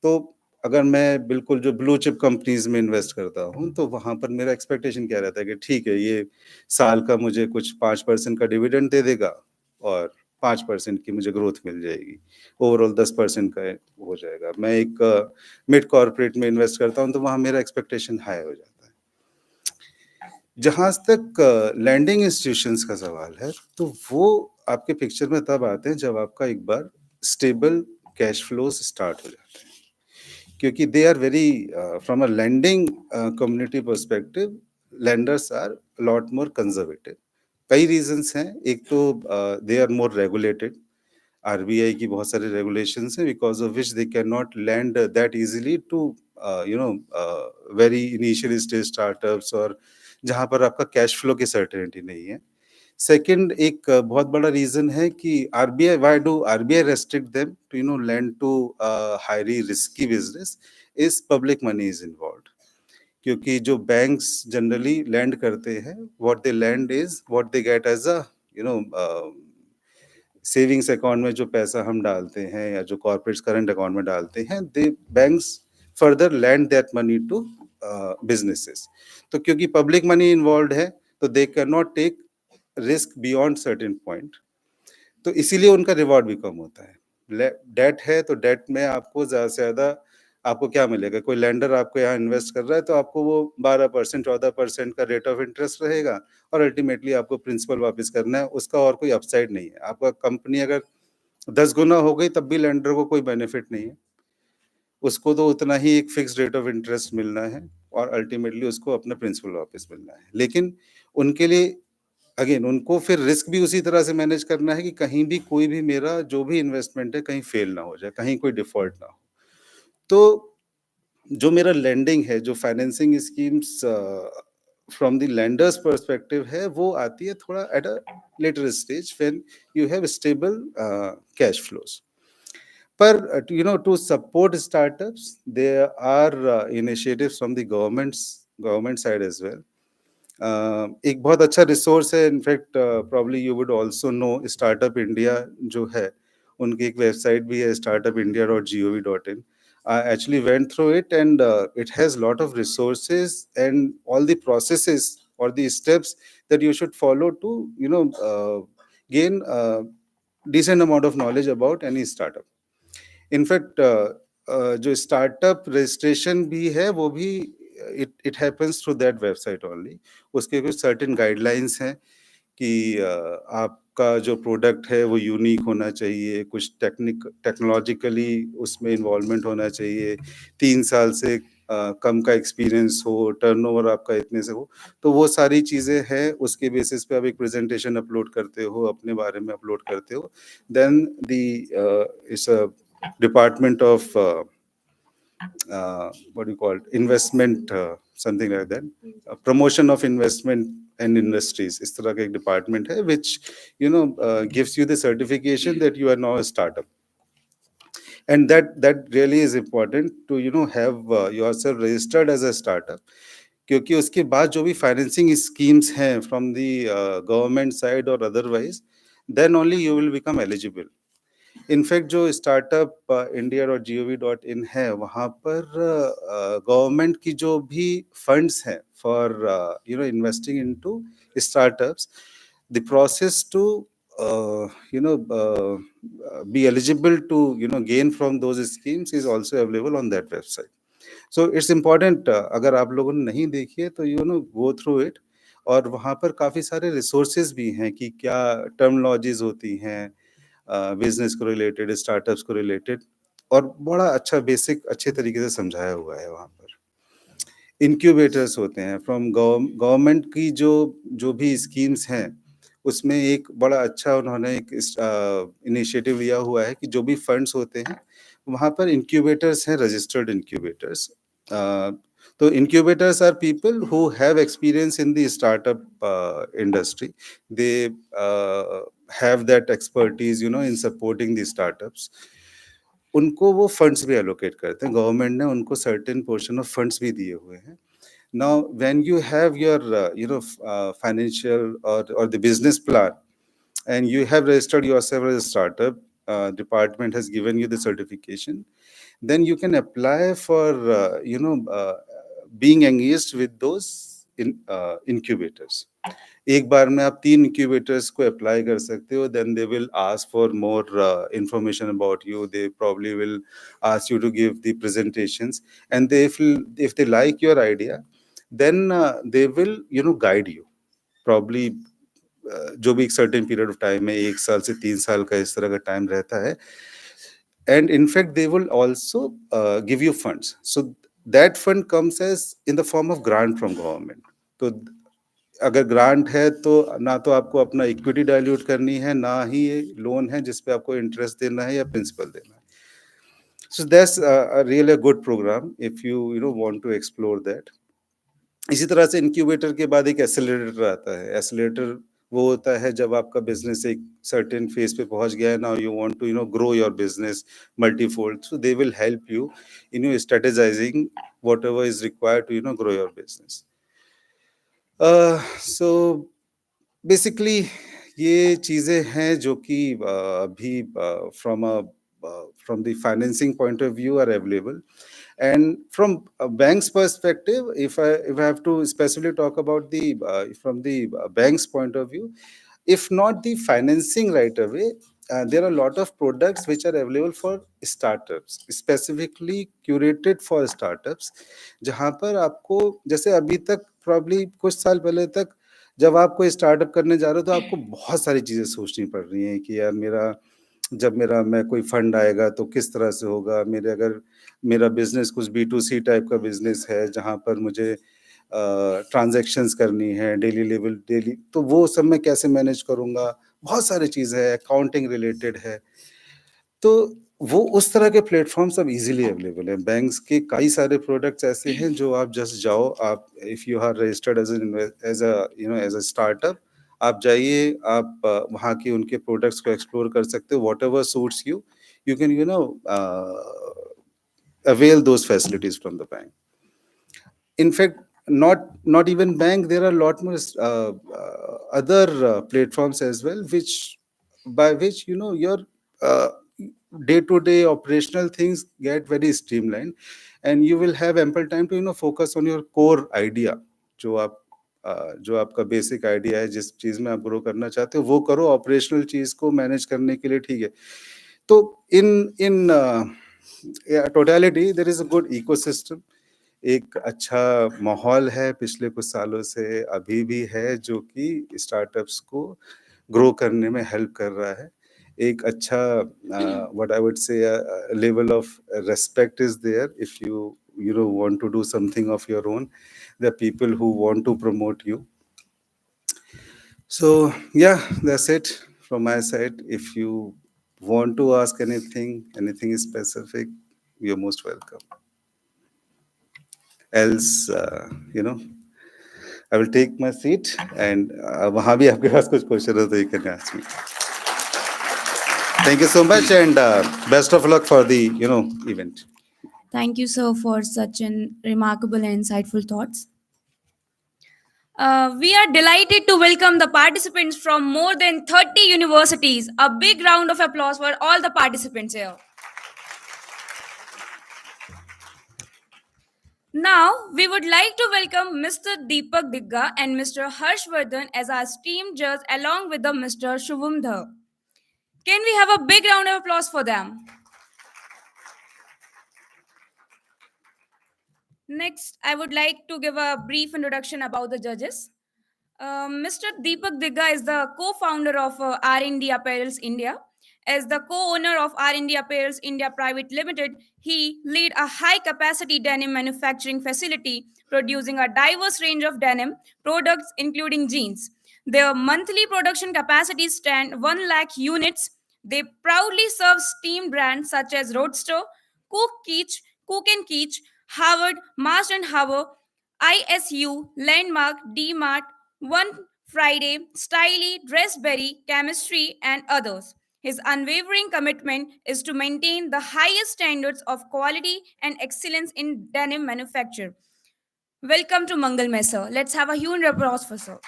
तो अगर मैं बिल्कुल जो ब्लू चिप कंपनीज में इन्वेस्ट करता हूँ, तो वहां पर मेरा एक्सपेक्टेशन क्या रहता है कि ठीक है, ये साल का मुझे कुछ 5% का डिविडेंड दे देगा और 5% की मुझे ग्रोथ मिल जाएगी, ओवरऑल 10% का हो जाएगा. मैं एक मिड कॉर्पोरेट में इन्वेस्ट करता हूँ, तो वहां मेरा एक्सपेक्टेशन हाई हो जाता है. जहां तक लैंडिंग इंस्टीट्यूशंस का सवाल है, तो वो आपके पिक्चर में तब आते हैं जब आपका एक बार स्टेबल कैश फ्लोज स्टार्ट हो जाते हैं, क्योंकि they are very from a lending community perspective, lenders are a lot more conservative. कई रीजंस हैं. एक तो they are more regulated. RBI की बहुत सारे रेगुलेशंस हैं, because of which they can not lend that easily to very initial stage startups, और जहां पर आपका कैश फ्लो की सर्टेनिटी नहीं है. सेकंड, एक बहुत बड़ा रीजन है कि RBI, why do RBI restrict them to lend to highly risky business, is public money is involve. क्योंकि जो बैंक्स जनरली लैंड करते हैं, what they lend is what they get as a savings account में जो पैसा हम डालते हैं या जो कॉर्पोरेट्स करंट अकाउंट में डालते हैं, they banks further land that money to businesses. तो क्योंकि पब्लिक मनी इन्वॉल्व है, तो they can not take risk beyond certain point, तो इसीलिए उनका रिवॉर्ड भी कम होता है. डेट है तो डेट में आपको ज्यादा से ज्यादा आपको क्या मिलेगा? कोई लेंडर आपको यहाँ इन्वेस्ट कर रहा है, तो आपको वो 12% 14% का रेट ऑफ इंटरेस्ट रहेगा, और अल्टीमेटली आपको प्रिंसिपल वापस करना है, उसका और कोई अपसाइड नहीं है. आपका कंपनी अगर 10 गुना हो गई, तब भी लेंडर को कोई बेनिफिट नहीं है. उसको तो उतना ही एक फिक्स रेट ऑफ इंटरेस्ट मिलना है, और अल्टीमेटली उसको अपना प्रिंसिपल वापस मिलना है. लेकिन उनके लिए अगेन उनको फिर रिस्क भी उसी तरह से मैनेज करना है कि कहीं भी कोई भी मेरा जो भी इन्वेस्टमेंट है कहीं फेल ना हो जाए, कहीं कोई डिफॉल्ट ना हो. तो जो मेरा लैंडिंग है, जो financing schemes from the lenders perspective है, वो आती है थोड़ा at a later stage when you have stable cash flows. पर to support startups, there are initiatives from the government side as well. एक बहुत अच्छा रिसोर्स है, in fact probably you would also know, startup India जो है, उनकी एक website भी है, startupindia.gov.in. I actually went through it, and it has lot of resources and all the processes or the steps that you should follow to gain decent amount of knowledge about any startup. In fact जो startup registration भी है, वो भी it happens through that website only. उसके कुछ certain guidelines हैं कि आपका जो प्रोडक्ट है वो यूनिक होना चाहिए, कुछ टेक्नोलॉजिकली उसमें इन्वॉल्वमेंट होना चाहिए, 3 साल से कम का एक्सपीरियंस हो, टर्नओवर आपका इतने से हो. तो वो सारी चीज़ें हैं, उसके बेसिस पे आप एक प्रेजेंटेशन अपलोड करते हो, अपने बारे में अपलोड करते हो. Then the it's a department of what do you call it, investment, something like that, promotion of investment and industries, इस तरह का एक डिपार्टमेंट है which gives you the certification that you are now a startup. And that really is important to have yourself registered as a startup, क्योंकि उसके बाद जो भी फाइनेंसिंग स्कीम्स हैं फ्रॉम द गवर्नमेंट साइड और otherwise, then only you will become eligible. In fact जो startup India dot gov.in है, वहाँ पर गवर्नमेंट की जो भी फंड्स हैं for investing into startups, the process to be eligible to gain from those schemes is also available on that website. So it's important, अगर आप लोगों ने नहीं देखी है तो go through it. और वहाँ पर काफ़ी सारे रिसोर्सेज भी हैं कि क्या टर्मोलॉजीज होती हैं बिजनेस को रिलेटेड, स्टार्टअप्स को रिलेटेड, और बड़ा अच्छा बेसिक अच्छे तरीके से समझाया हुआ है वहाँ पर. इंक्यूबेटर्स होते हैं फ्रॉम गवर्नमेंट की जो जो भी स्कीम्स हैं, उसमें एक बड़ा अच्छा उन्होंने एक इनिशिएटिव लिया हुआ है कि जो भी फंड्स होते हैं वहाँ पर इंक्यूबेटर्स हैं, रजिस्टर्ड इंक्यूबेटर्स। तो incubators are people who have experience in the startup industry. They have that expertise, you know, in supporting the startups. उनको वो फंड्स भी एलोकेट करते हैं, गवर्नमेंट ने उनको सर्टेन पोर्शन ऑफ फंड्स भी दिए हुए हैं। Now when you have your you know financial और the business plan and you have registered yourself as a startup, department has given you the certification, then you can apply for being engaged with those incubators. एक बार में आप 3 incubators को apply कर सकते हो, then they will ask for more information about you. They probably will ask you to give the presentations, and if they like your idea, then they will guide you. Probably जो भी एक certain period of time है, 1 साल से 3 साल का इस तरह का टाइम रहता है, and in fact they will also give you funds. So that fund comes as in the form of grant from government. तो अगर ग्रांट है तो ना तो आपको अपना इक्विटी डाइल्यूट करनी है, ना ही लोन है जिसपे आपको इंटरेस्ट देना है या प्रिंसिपल देना है. So that's really a good program if you want to explore that. इसी तरह से इंक्यूबेटर के बाद एक एक्सेलरेटर आता है. एक्सेलरेटर वो होता है जब आपका बिजनेस एक सर्टेन फेज पे पहुंच गया है, now you want to grow your business multifold, so they will help you in strategising whatever is required to grow your business. So basically ये चीजें हैं जो कि अभी from the financing point of view are available. And from a bank's perspective, if I have to specifically talk about the from the bank's point of view, if not the financing right away, there are a lot of products which are available for startups, specifically curated for startups, जहाँ पर आपको जैसे अभी तक probably कुछ साल पहले तक जब आप कोई स्टार्टअप करने जा रहे हो तो आपको बहुत सारी चीजें सोचनी पड़ रही हैं कि यार मेरा मैं कोई फंड आएगा तो किस तरह से होगा, अगर मेरा बिजनेस कुछ B2C टाइप का बिजनेस है जहाँ पर मुझे ट्रांजैक्शंस करनी है डेली, तो वो सब मैं कैसे मैनेज करूँगा. बहुत सारी चीज़ें हैं, अकाउंटिंग रिलेटेड है. तो वो उस तरह के प्लेटफॉर्म्स अब इजीली अवेलेबल हैं. बैंक्स के कई सारे प्रोडक्ट्स ऐसे हैं जो आप जस्ट जाओ, आप if you are registered as a startup, आप जाइए, आप वहाँ के उनके प्रोडक्ट्स को एक्सप्लोर कर सकते हो. Whatever suits you, you can avail those facilities from the bank. In fact, not even bank, there are a lot more other platforms as well, which by which your uh, day-to-day operational things get very streamlined, and you will have ample time to focus on your core idea. जो आप जो आपका basic idea है, जिस चीज में आप grow करना चाहते हो वो करो. ऑपरेशनल चीज को मैनेज करने के लिए ठीक है. तो in totality there is a good ecosystem. एक अच्छा माहौल है पिछले कुछ सालों से अभी भी है जो कि स्टार्टअप्स को ग्रो करने में हेल्प कर रहा है. एक अच्छा what I would say level of respect is there if you want to do something of your own. There are people who want to promote you. So yeah, that's it from my side. If you want to ask anything specific, you're most welcome. Else I will take my seat, and वहाँ भी आपके पास कुछ question हो तो you can ask me. Thank you so much, and best of luck for the event. Thank you, sir, for such an remarkable and insightful thoughts. We are delighted to welcome the participants from more than 30 universities. A big round of applause for all the participants here. Now, we would like to welcome Mr. Deepak Digga and Mr. Harshvardhan as our esteemed judge, along with the Mr. Shubham Dhar. Can we have a big round of applause for them? Next, I would like to give a brief introduction about the judges. Mr. Deepak Digga is the co-founder of R&D Apparels India As the co-owner of Our India Apparels India Private Limited, he lead a high-capacity denim manufacturing facility producing a diverse range of denim products including jeans. Their monthly production capacity stand 1 lakh units. They proudly serve steam brands such as Roadster, Cook Keach, Cook and Keach, Harvard, Mars and Harbor, ISU, Landmark, DMart, One Friday, Styly, Dressberry, Chemistry, and others. His unwavering commitment is to maintain the highest standards of quality and excellence in denim manufacture. Welcome to Mangal Mesa. Let's have a huge applause for sir.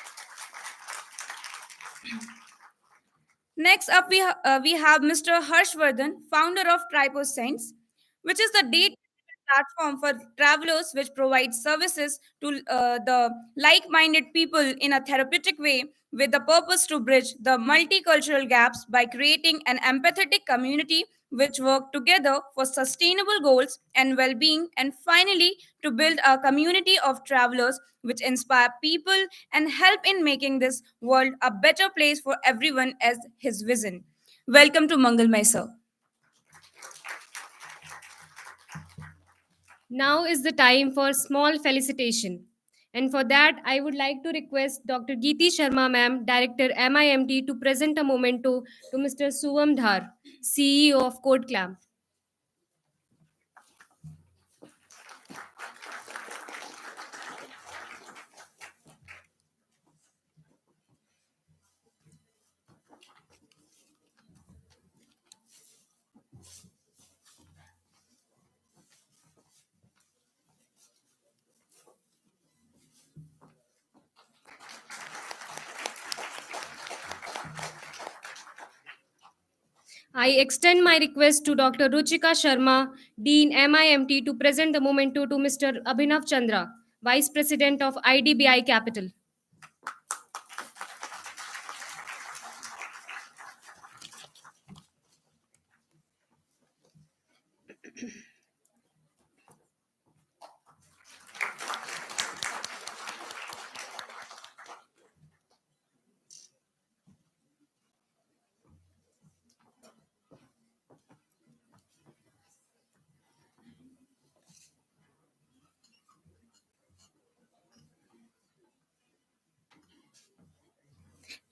Next up, we have Mr. Harshvardhan, founder of TripoSense, which is the data platform for travelers which provides services to the like-minded people in a therapeutic way with the purpose to bridge the multicultural gaps by creating an empathetic community which work together for sustainable goals and well-being, and finally to build a community of travelers which inspire people and help in making this world a better place for everyone as his vision. Welcome to Mangalmay, sir. Now is the time for small felicitation. And for that, I would like to request Dr. Geeti Sharma ma'am, Director MIMT, to present a memento to Mr. Suvam Dhar, CEO of Code Clamp. I extend my request to Dr. Ruchika Sharma, Dean MIMT, to present the memento to Mr. Abhinav Chandra, Vice President of IDBI Capital.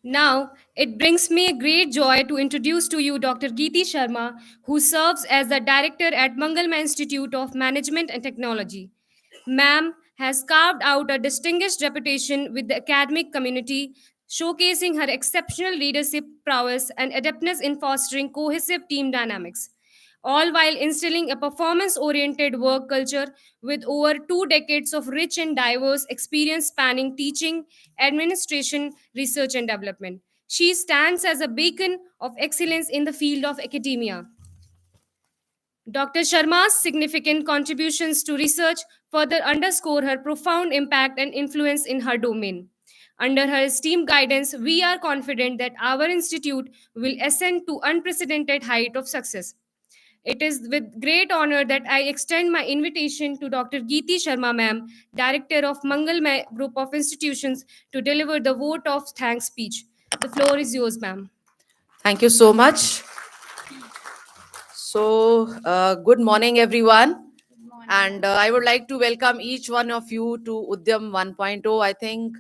Now, it brings me a great joy to introduce to you Dr. Geeti Sharma, who serves as the director at Mangalma Institute of Management and Technology. Ma'am has carved out a distinguished reputation with the academic community, showcasing her exceptional leadership prowess and adeptness in fostering cohesive team dynamics, all while instilling a performance oriented work culture with over 2 decades of rich and diverse experience spanning teaching, administration, research, and development. She stands as a beacon of excellence in the field of academia. Dr. Sharma's significant contributions to research further underscore her profound impact and influence in her domain. Under her esteemed guidance, we are confident that our institute will ascend to unprecedented height of success. It is with great honor that I extend my invitation to Dr. Geeti Sharma ma'am, Director of Mangal Group of Institutions, to deliver the vote of thanks speech. The floor is yours, ma'am. Thank you so much. Good morning, everyone. And I would like to welcome each one of you to UDDYAM 1.0. I think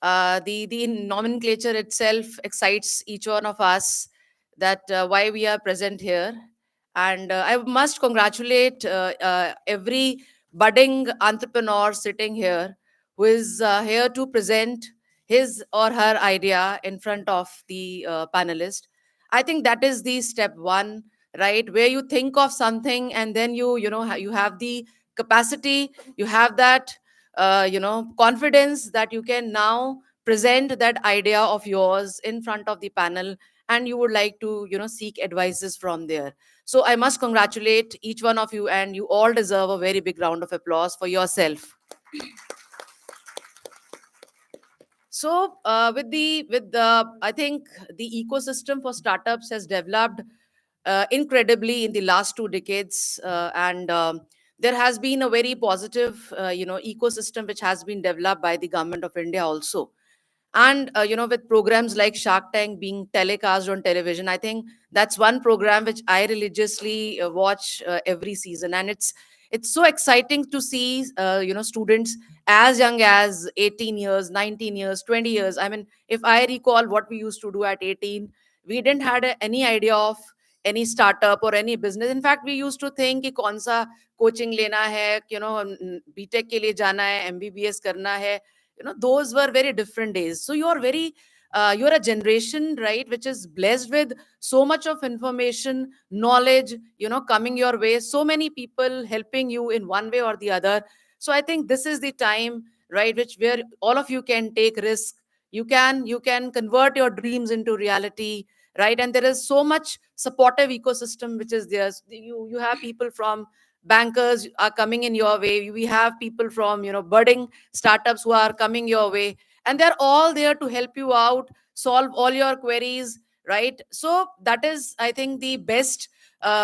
the nomenclature itself excites each one of us that why we are present here. And I must congratulate every budding entrepreneur sitting here who is here to present his or her idea in front of the panelist. I think that is the step one, right? Where you think of something and then you have the capacity, you have that confidence that you can now present that idea of yours in front of the panel, and you would like to seek advices from there. So I must congratulate each one of you, and you all deserve a very big round of applause for yourself. So I think the ecosystem for startups has developed incredibly in the last 2 decades, and there has been a very positive ecosystem which has been developed by the government of India also. And with programs like Shark Tank being telecast on television, I think that's one program which I religiously watch every season. And it's so exciting to see students as young as 18 years, 19 years, 20 years. I mean, if I recall what we used to do at 18, we didn't had any idea of any startup or any business. In fact, we used to think कि कौन सा coaching लेना है, BTech के लिए जाना है, MBBS करना है. Those were very different days. So you're a generation, right, which is blessed with so much of information, knowledge, coming your way, so many people helping you in one way or the other. So I think this is the time, right, which where all of you can take risk. You can convert your dreams into reality, right? And there is so much supportive ecosystem which is there. You have people from bankers are coming in your way. We have people from budding startups who are coming your way, and they're all there to help you out, solve all your queries, right? So that is, I think, the best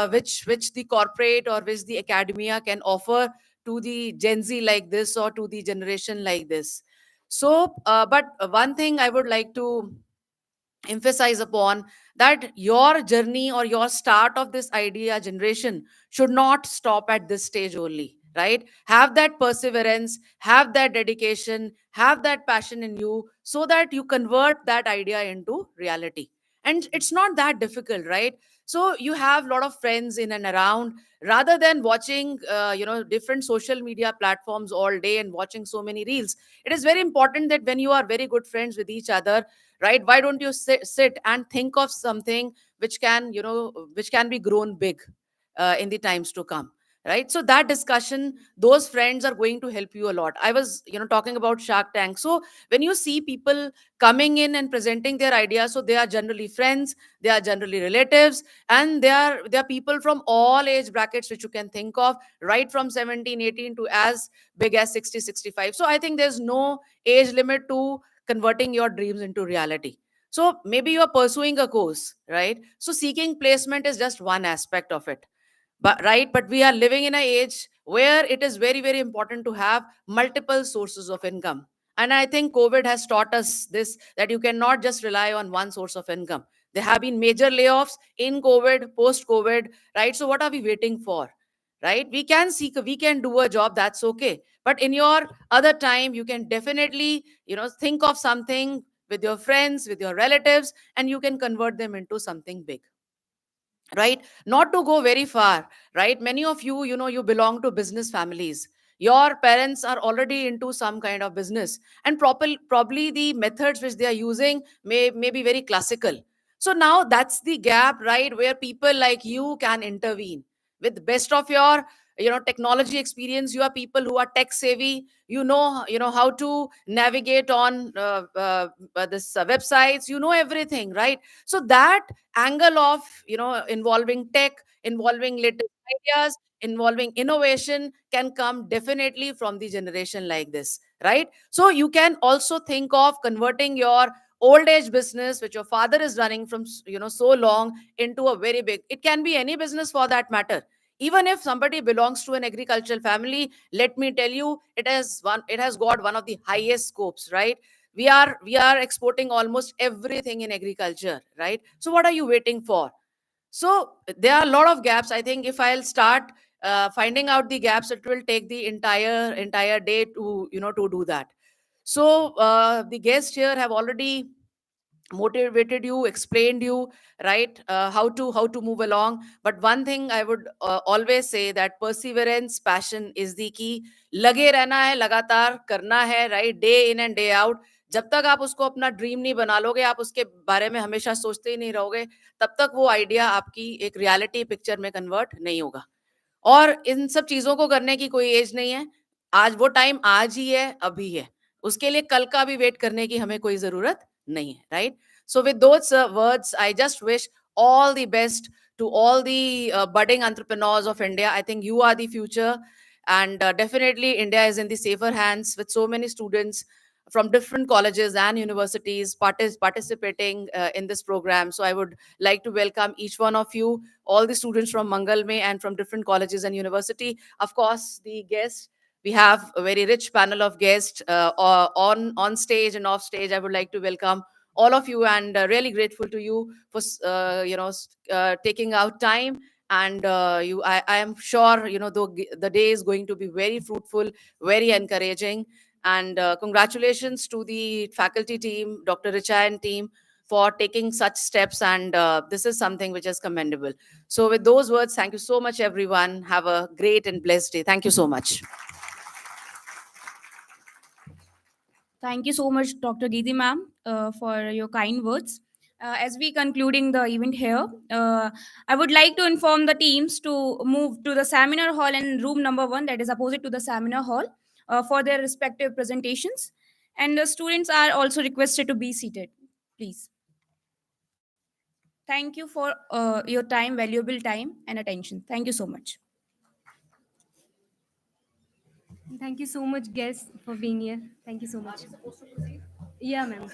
which the corporate or which the academia can offer to the Gen Z like this, or to the generation like this. So but one thing I would like to emphasize upon, that your journey or your start of this idea generation should not stop at this stage only, right? Have that perseverance, have that dedication, have that passion in you, so that you convert that idea into reality. And it's not that difficult, right? So you have a lot of friends in and around. Rather than watching different social media platforms all day and watching so many reels, it is very important that when you are very good friends with each other, right, why don't you sit and think of something which can be grown big in the times to come, right? So that discussion, those friends are going to help you a lot. I was talking about Shark Tank. So when you see people coming in and presenting their ideas, so they are generally friends, they are generally relatives, and they are people from all age brackets which you can think of, right from 17, 18 to as big as 60, 65. So I think there's no age limit to converting your dreams into reality. So maybe you're pursuing a course, right? So seeking placement is just one aspect of it, but we are living in an age where it is very, very important to have multiple sources of income. And I think COVID has taught us this, that you cannot just rely on one source of income. There have been major layoffs in COVID, post COVID, right? So what are we waiting for, right? We can do a job, that's okay, but in your other time you can definitely think of something with your friends, with your relatives, and you can convert them into something big, right? Not to go very far, right? Many of you, you belong to business families. Your parents are already into some kind of business, and probably the methods which they are using may be very classical. So now that's the gap, right, where people like you can intervene with the best of your technology experience. You are people who are tech savvy. You know how to navigate on this websites. You know everything, right? So that angle of involving tech, involving latest ideas, involving innovation can come definitely from the generation like this, right? So you can also think of converting your old age business which your father is running from so long into a very big, it can be any business for that matter. Even if somebody belongs to an agricultural family, let me tell you, it has got one of the highest scopes, right? We are exporting almost everything in agriculture, right? So what are you waiting for? So there are a lot of gaps. I think if I'll start finding out the gaps, it will take the entire day to do that. So the guests here have already motivated you, explained you, right, how to move along. But one thing I would always say, that perseverance, passion is the key. लगे रहना है, लगातार करना है, right, day in and day out. जब तक आप उसको अपना ड्रीम नहीं बना लोगे, आप उसके बारे में हमेशा सोचते ही नहीं रहोगे, तब तक वो आइडिया आपकी एक रियलिटी पिक्चर में कन्वर्ट नहीं होगा. और इन सब चीजों को करने की कोई एज नहीं है. आज वो टाइम आज ही है, अभी है. उसके लिए कल का भी वेट करने की हमें कोई जरूरत नहीं है, right? So with those words, I just wish all the best to all the budding entrepreneurs of India. I think you are the future, and definitely India is in the safer hands with so many students from different colleges and universities participating in this program. So I would like to welcome each one of you, all the students from Mangalme and from different colleges and university. Of course, the guests, We have a very rich panel of guests on stage and off stage. I would like to welcome all of you, and really grateful to you for taking out time. And I am sure the day is going to be very fruitful, very encouraging. And congratulations to the faculty team, Dr. Richa and team, for taking such steps. And this is something which is commendable. So, with those words, thank you so much, everyone. Have a great and blessed day. Thank you so much. Thank you so much, Dr. Geeti ma'am, for your kind words. As we concluding the event here, I would like to inform the teams to move to the seminar hall and room number 1, that is opposite to the seminar hall, for their respective presentations. And the students are also requested to be seated, please. Thank you for your time, valuable time and attention. Thank you so much. Thank you so much, guests, for being here. Thank you so much. Yeah, ma'am.